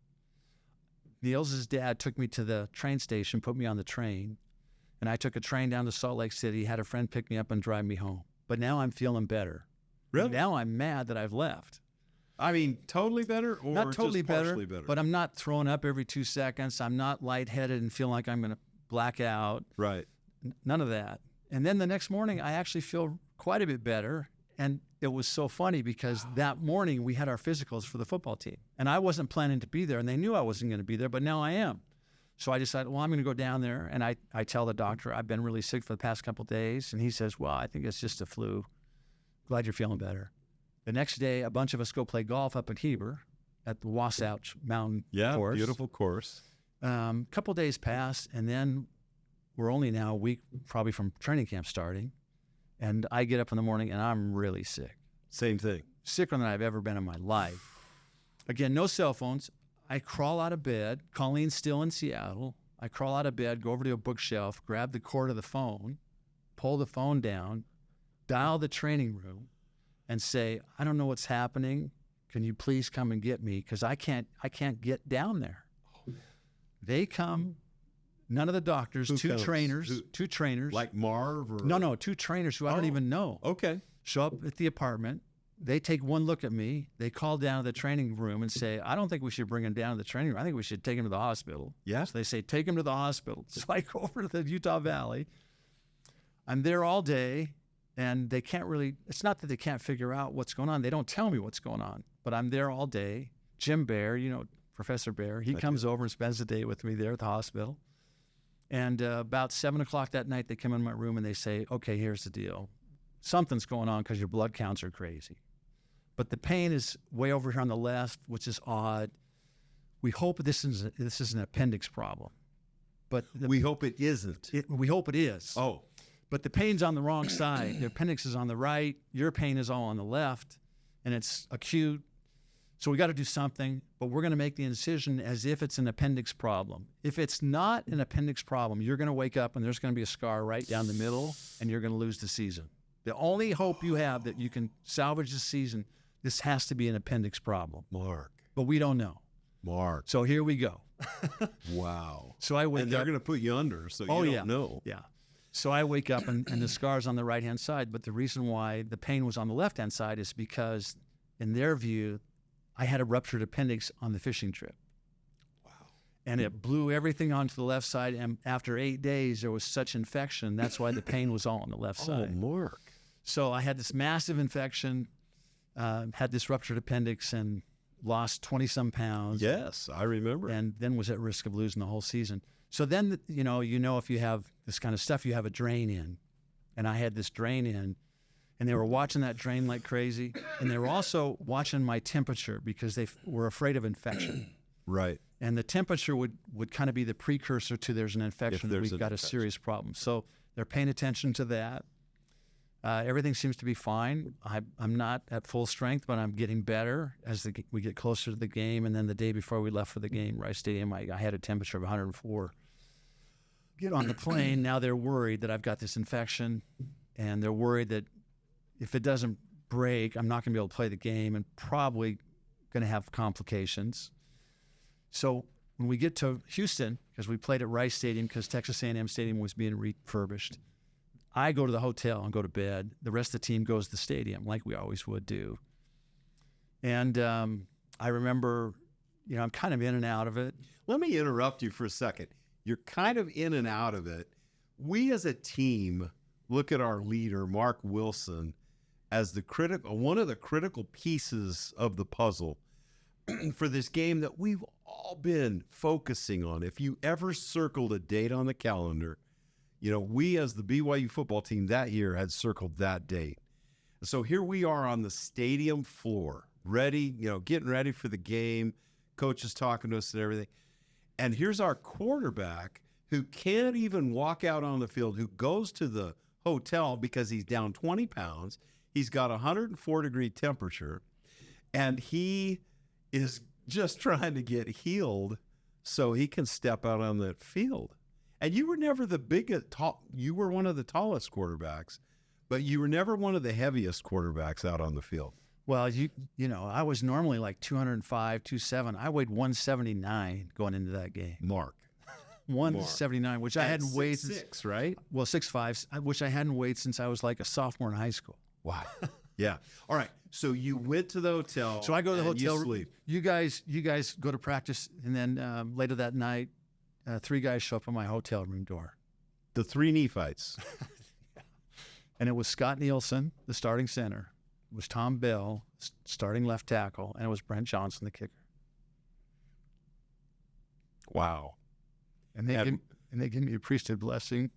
Niels' dad took me to the train station, put me on the train, and I took a train down to Salt Lake City, had a friend pick me up and drive me home. But now I'm feeling better. Really? Now I'm mad that I've left. I mean, totally better or Not totally just partially better? but I'm not throwing up every 2 seconds. I'm not lightheaded and feeling like I'm going to black out. Right. None of that. And then the next morning, I actually feel quite a bit better. And it was so funny because that morning we had our physicals for the football team. And I wasn't planning to be there, and they knew I wasn't going to be there, but now I am. So I decided, well, I'm going to go down there, and I tell the doctor I've been really sick for the past couple of days, and he says, well, I think it's just a flu. Glad you're feeling better. The next day, a bunch of us go play golf up at Heber at the Wasatch Mountain course. Beautiful course. Couple of days pass, and then we're only now a week probably from training camp starting, and I get up in the morning, and I'm really sick. Same thing. Sicker than I've ever been in my life. Again, no cell phones. I crawl out of bed. Colleen's still in Seattle. I crawl out of bed, go over to a bookshelf, grab the cord of the phone, pull the phone down, dial the training room, and say, I don't know what's happening. Can you please come and get me? Because I can't get down there. They come. None of the doctors. Two trainers. Like Marv? Or... No, two trainers who I don't even know. Okay. Show up at the apartment. They take one look at me. They call down to the training room and say, I don't think we should bring him down to the training room. I think we should take him to the hospital. Yeah. So they say, take him to the hospital. So I go over to the Utah Valley. I'm there all day, and they can't really, it's not that they can't figure out what's going on. They don't tell me what's going on, but I'm there all day. Jim Bear, Professor Bear, he comes over and spends the day with me there at the hospital. And about 7 o'clock that night, they come in my room and they say, okay, here's the deal. Something's going on because your blood counts are crazy. But the pain is way over here on the left, which is odd. We hope this is an appendix problem. But we hope it isn't. We hope it is. Oh. But the pain's on the wrong side. The appendix is on the right. Your pain is all on the left, and it's acute. So we got to do something, but we're going to make the incision as if it's an appendix problem. If it's not an appendix problem, you're going to wake up and there's going to be a scar right down the middle, and you're going to lose the season. The only hope you have that you can salvage the season, this has to be an appendix problem. Mark. But we don't know. Mark. So here we go. Wow. So I wake up. And they're going to put you under, so you don't know. Yeah. So I wake up and the scar's on the right-hand side, but the reason why the pain was on the left-hand side is because, in their view, I had a ruptured appendix on the fishing trip. Wow. And it blew everything onto the left side, and after 8 days, there was such infection. That's why the pain was all on the left side. Oh, Mark. So I had this massive infection, had this ruptured appendix, and lost 20-some pounds. Yes, I remember. And then was at risk of losing the whole season. So then, if you have this kind of stuff, you have a drain in. And I had this drain in, and they were watching that drain like crazy. And they were also watching my temperature because they were afraid of infection. Right. And the temperature would kind of be the precursor to there's an infection, we've got a serious problem. So they're paying attention to that. Everything seems to be fine. I'm not at full strength, but I'm getting better as we get closer to the game. And then the day before we left for the game, Rice Stadium, I had a temperature of 104. Get on the plane. Now they're worried that I've got this infection, and they're worried that if it doesn't break, I'm not going to be able to play the game and probably going to have complications. So when we get to Houston, because we played at Rice Stadium because Texas A&M Stadium was being refurbished, I go to the hotel and go to bed. The rest of the team goes to the stadium like we always would do. And I remember, I'm kind of in and out of it. Let me interrupt you for a second. You're kind of in and out of it. We as a team look at our leader, Marc Wilson, as one of the critical pieces of the puzzle for this game that we've all been focusing on. If you ever circled a date on the calendar, we as the BYU football team that year had circled that date. So here we are on the stadium floor, ready, getting ready for the game. Coach is talking to us and everything. And here's our quarterback who can't even walk out on the field, who goes to the hotel because he's down 20 pounds. He's got a 104-degree temperature, and he is just trying to get healed so he can step out on that field. And you were never the biggest, you were one of the tallest quarterbacks, but you were never one of the heaviest quarterbacks out on the field. Well, I was normally like 205, 207. I weighed 179 going into that game. Mark. 179, which I hadn't weighed since 6'6", right? Well, 6'5", which I hadn't weighed since I was like a sophomore in high school. Wow. Yeah. All right. So you went to the hotel. So I go to the hotel. You sleep. You guys go to practice, and then later that night, 3 guys show up at my hotel room door. The 3 Nephites. And it was Scott Nielsen, the starting center. It was Tom Bell, starting left tackle, and it was Brent Johnson, the kicker. Wow. And they give me a priesthood blessing.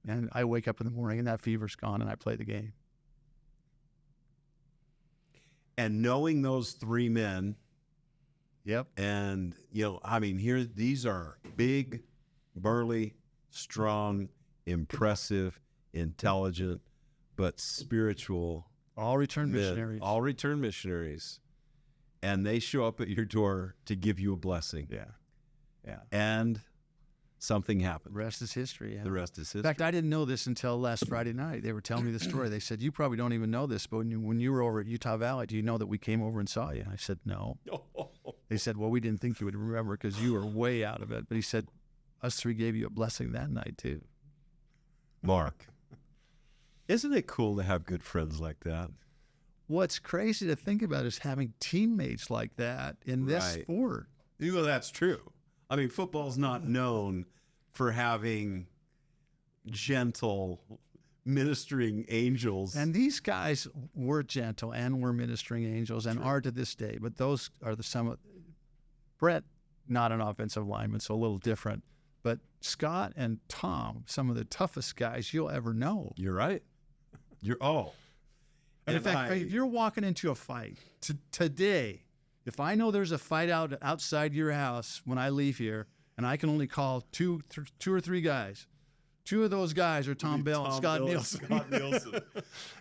And I wake up in the morning and that fever's gone and I play the game. And knowing those three men, Yep. and, here, these are big, burly, strong, impressive, intelligent, but spiritual. All returned men, missionaries. all returned missionaries. And they show up at your door to give you a blessing. Yeah. Yeah. And something happened. The rest is history. Yeah. The rest is history. In fact, I didn't know this until last Friday night. They were telling me the story. They said, you probably don't even know this, but when you were over at Utah Valley, do you know that we came over and saw you? I said, no. They said, well, we didn't think you would remember because you were way out of it. But he said, us three gave you a blessing that night too. Mark, isn't it cool to have good friends like that? What's crazy to think about is having teammates like that in this sport. Well, that's true. I mean, football's not known for having gentle ministering angels. And these guys were gentle and were ministering angels and are to this day. But those are Brett, not an offensive lineman, so a little different. But Scott and Tom, some of the toughest guys you'll ever know. You're right. And in fact, if you're walking into a fight today, if I know there's a fight outside your house when I leave here, and I can only call two or three guys, two of those guys are Tom Bell and Scott Nielsen.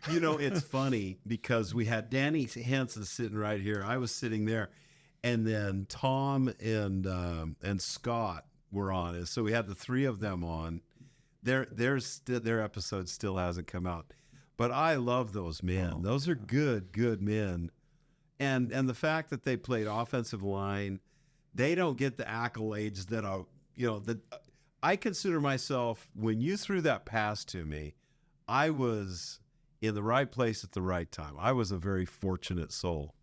It's funny because we had Danny Hansen sitting right here. I was sitting there, and then Tom and Scott were on it. So we had the three of them on. Their episode still hasn't come out. But I love those men. Those are good men. And the fact that they played offensive line, they don't get the accolades that I consider myself, when you threw that pass to me, I was in the right place at the right time. I was a very fortunate soul.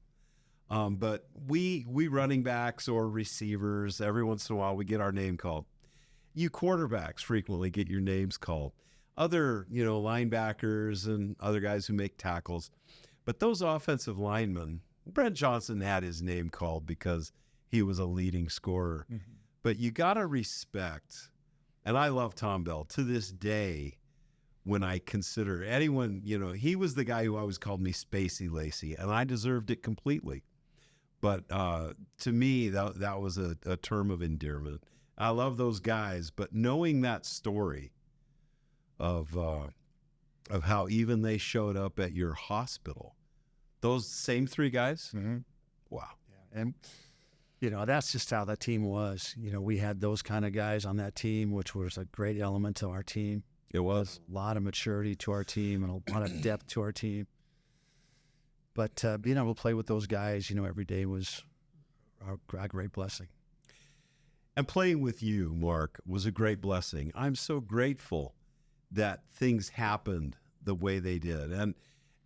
But we running backs or receivers, every once in a while we get our name called. You quarterbacks frequently get your names called. Other, linebackers and other guys who make tackles. But those offensive linemen, Brent Johnson had his name called because he was a leading scorer. Mm-hmm. But you got to respect, and I love Tom Bell to this day. When I consider anyone, he was the guy who always called me Spacey Lacey, and I deserved it completely. But to me, that was a term of endearment. I love those guys, but knowing that story of how even they showed up at your hospital, those same three guys, mm-hmm. Wow. Yeah. And that's just how that team was. We had those kind of guys on that team, which was a great element to our team. It was a lot of maturity to our team and a lot of depth to our team. But being able to play with those guys, every day was a great blessing. And playing with you, Mark, was a great blessing. I'm so grateful that things happened the way they did.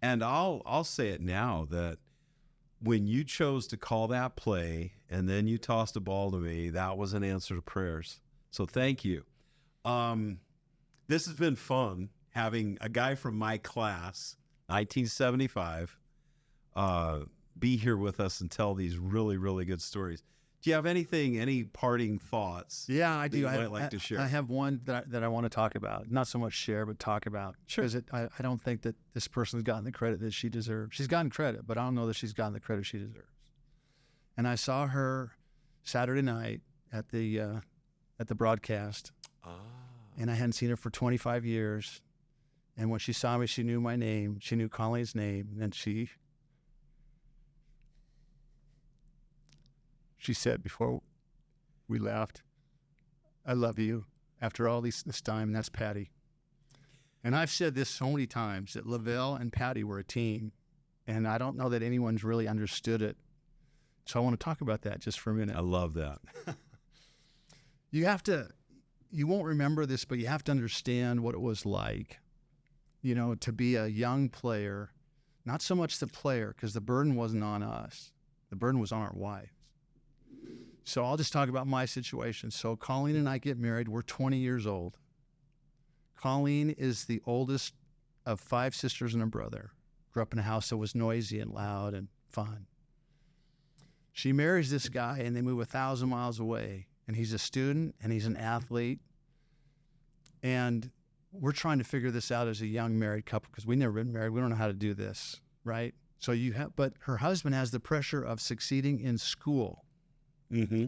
And I'll say it now that when you chose to call that play and then you tossed a ball to me, that was an answer to prayers. So thank you. This has been fun having a guy from my class, 1975, be here with us and tell these really, really good stories. Do you have any parting thoughts? Yeah, I do. You might like to share. I have one that I want to talk about. Not so much share, but talk about. Sure. Because I don't think that this person's gotten the credit that she deserves. She's gotten credit, but I don't know that she's gotten the credit she deserves. And I saw her Saturday night at the broadcast. And I hadn't seen her for 25 years. And when she saw me, she knew my name. She knew Colleen's name. And she said before we left, I love you after all this time, and that's Patti. And I've said this so many times that Lavelle and Patti were a team, and I don't know that anyone's really understood it. So I want to talk about that just for a minute. I love that. You won't remember this, but you have to understand what it was like, to be a young player, not so much the player, because the burden wasn't on us. The burden was on our wives. So I'll just talk about my situation. So Colleen and I get married. We're 20 years old. Colleen is the oldest of 5 sisters and a brother. Grew up in a house that was noisy and loud and fun. She marries this guy, and they move 1,000 miles away. and he's a student, and he's an athlete. And we're trying to figure this out as a young married couple because we've never been married. We don't know how to do this, right? So but her husband has the pressure of succeeding in school. Mm-hmm.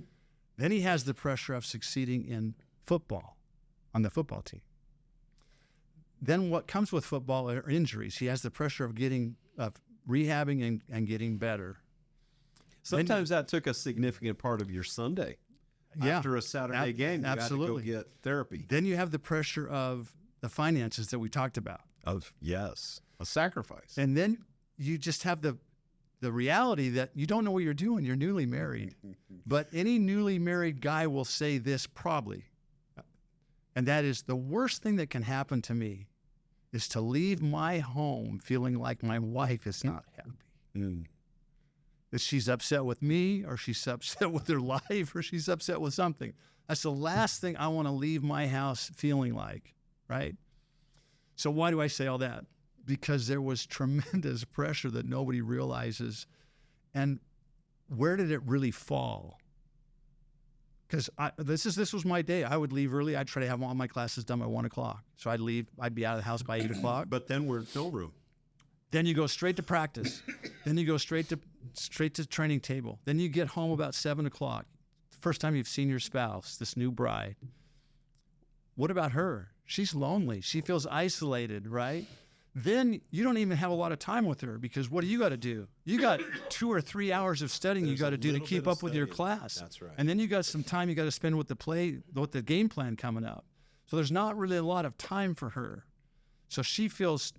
Then he has the pressure of succeeding in football, on the football team. Then what comes with football are injuries. He has the pressure of rehabbing and getting better. Sometimes that took a significant part of your Sunday. Yeah, after a Saturday game, you absolutely. had to go get therapy. Then you have the pressure of the finances that we talked about. Yes, a sacrifice. And then you just have the reality that you don't know what you're doing. You're newly married. But any newly married guy will say this probably. And that is, the worst thing that can happen to me is to leave my home feeling like my wife is not happy. Mm. That she's upset with me, or she's upset with her life, or she's upset with something. That's the last thing I want to leave my house feeling like, right? So why do I say all that? Because there was tremendous pressure that nobody realizes. And where did it really fall? Because this was my day. I would leave early. I'd try to have all my classes done by 1 o'clock. So I'd leave. I'd be out of the house by 8 o'clock. But then we're in film room. Then you go straight to practice. Then you go straight to training table. Then you get home about 7 o'clock. First time you've seen your spouse, this new bride. What about her? She's lonely. She feels isolated, right? Then you don't even have a lot of time with her because what do you got to do? You got 2 or 3 hours of studying you got to do to keep up with your class. That's right. And then you got some time you got to spend with the game plan coming up. So there's not really a lot of time for her. So she feels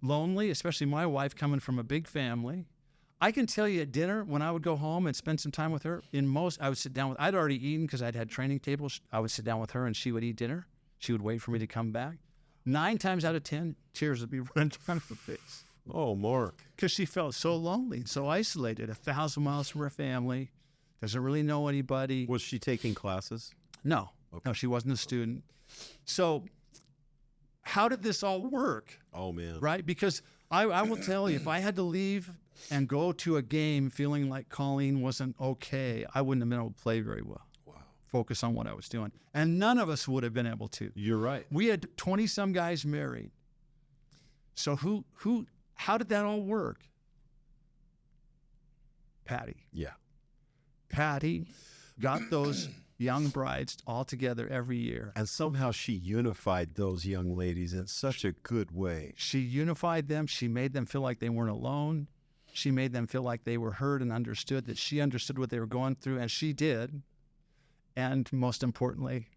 lonely, especially my wife coming from a big family. I can tell you at dinner, when I would go home and spend some time with her, I would sit down I'd already eaten because I'd had training tables. I would sit down with her and she would eat dinner. She would wait for me to come back. 9 times out of 10, tears would be running down her face. Oh, Mark. Because she felt so lonely, so isolated, 1,000 miles from her family, doesn't really know anybody. Was she taking classes? No. Okay. No, she wasn't a student. So how did this all work? Oh, man. Right? Because I will tell you, if I had to leave and go to a game feeling like Colleen wasn't okay, I wouldn't have been able to play very well. Wow. Focus on what I was doing. And none of us would have been able to. You're right. We had 20-some guys married. So how did that all work? Patti. Yeah. Patti got those young brides all together every year. And somehow she unified those young ladies in such a good way. She unified them. She made them feel like they weren't alone. She made them feel like they were heard and understood, that she understood what they were going through, and she did. And most importantly,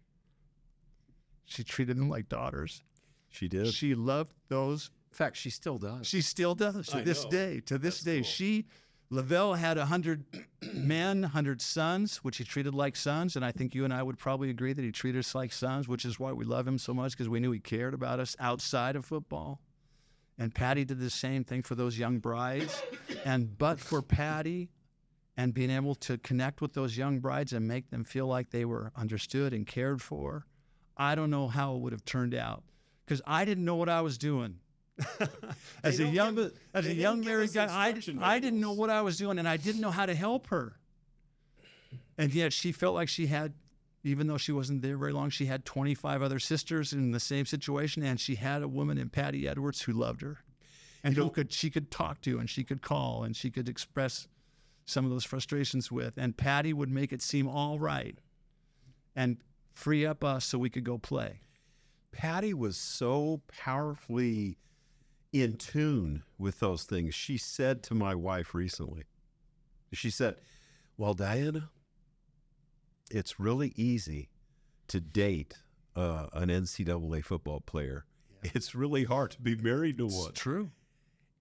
she treated them like daughters. She did. She loved those. In fact, she still does. She still does to this day. To this day, cool. Lavelle had 100 men, 100 sons, which he treated like sons. And I think you and I would probably agree that he treated us like sons, which is why we love him so much, because we knew he cared about us outside of football. And Patti did the same thing for those young brides. But for Patti and being able to connect with those young brides and make them feel like they were understood and cared for, I don't know how it would have turned out, because I didn't know what I was doing. As a young married guy, I didn't know what I was doing, and I didn't know how to help her. And yet she felt like she had, even though she wasn't there very long, she had 25 other sisters in the same situation, and she had a woman in Patti Edwards who loved her, and she could talk to, and she could call, and she could express some of those frustrations with. And Patti would make it seem all right and free up us so we could go play. Patti was so powerfully in tune with those things. She said to my wife recently, she said, well, Diana, it's really easy to date an NCAA football player. Yeah. It's really hard to be married to one. It's true.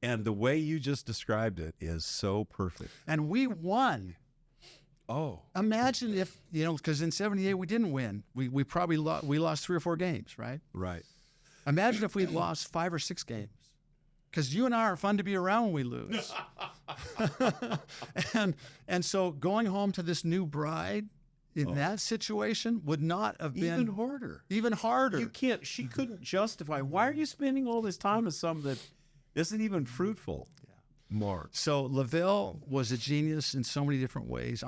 And the way you just described it is so perfect. And we won. Oh. Imagine if, because in 78 we didn't win. We probably lost 3 or 4 games, right? Right. Imagine if we'd lost 5 or 6 games. Because you and I are fun to be around when we lose. and so going home to this new bride in that situation would not have been even harder. She couldn't justify, why are you spending all this time with something that isn't even fruitful? Yeah. Mark. So Lavelle was a genius in so many different ways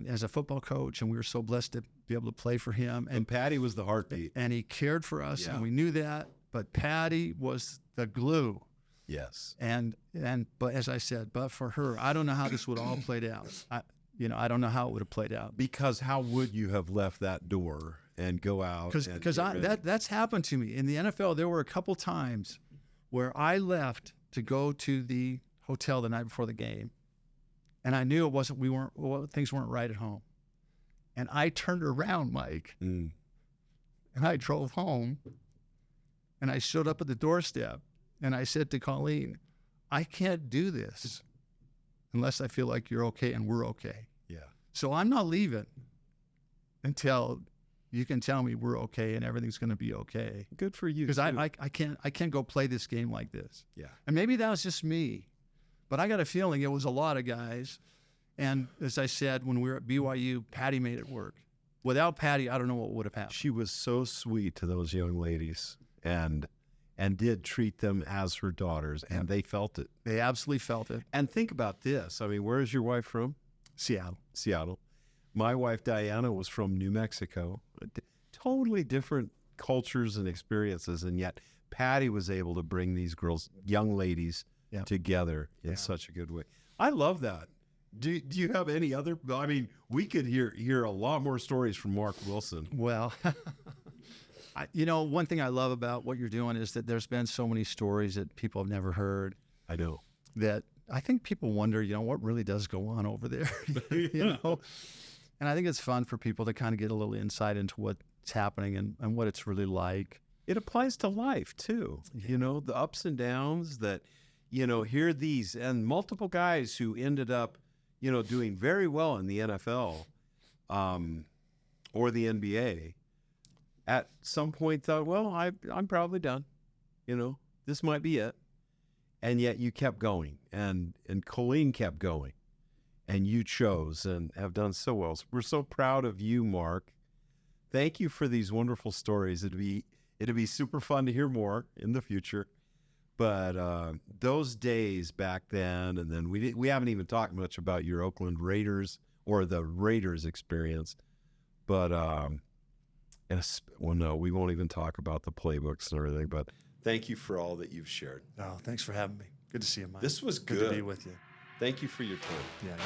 as a football coach, and we were so blessed to be able to play for him. And Patti was the heartbeat. And he cared for us, Yeah. and we knew that. But Patti was the glue. Yes. But as I said, but for her, I don't know how this would all played out. I don't know how it would have played out. Because how would you have left that door and go out? Because that's happened to me in the NFL. There were a couple times where I left to go to the hotel the night before the game, and I knew things weren't right at home, and I turned around, Mike, and I drove home, and I showed up at the doorstep, and I said to Colleen, I can't do this unless I feel like you're okay and we're okay. Yeah. So I'm not leaving until you can tell me we're okay and everything's going to be okay. Good for you. Because I can't go play this game like this. Yeah. And maybe that was just me, but I got a feeling it was a lot of guys. And as I said, when we were at BYU, Patti made it work. Without Patti, I don't know what would have happened. She was so sweet to those young ladies and did treat them as her daughters, and they felt it. They absolutely felt it. And think about this. I mean, where is your wife from? Seattle. My wife, Diana, was from New Mexico. Totally different cultures and experiences, and yet Patti was able to bring these girls, young ladies, together in such a good way. I love that. Do you have any other? I mean, we could hear a lot more stories from Marc Wilson. Well, one thing I love about what you're doing is that there's been so many stories that people have never heard. I know. That I think people wonder, what really does go on over there, And I think it's fun for people to kind of get a little insight into what's happening and what it's really like. It applies to life too. Yeah. The ups and downs that, here these and multiple guys who ended up, doing very well in the NFL or the NBA at some point thought, well, I'm probably done. This might be it. And yet you kept going and Colleen kept going and you chose and have done so well. So we're so proud of you, Mark. Thank you for these wonderful stories. It'd be super fun to hear more in the future. But those days back then, and then we haven't even talked much about your Oakland Raiders or the Raiders experience. But no, we won't even talk about the playbooks and everything. But thank you for all that you've shared. Oh, thanks for having me. Good to see you, Mike. This was good. Good to be with you. Thank you for your time. Yeah.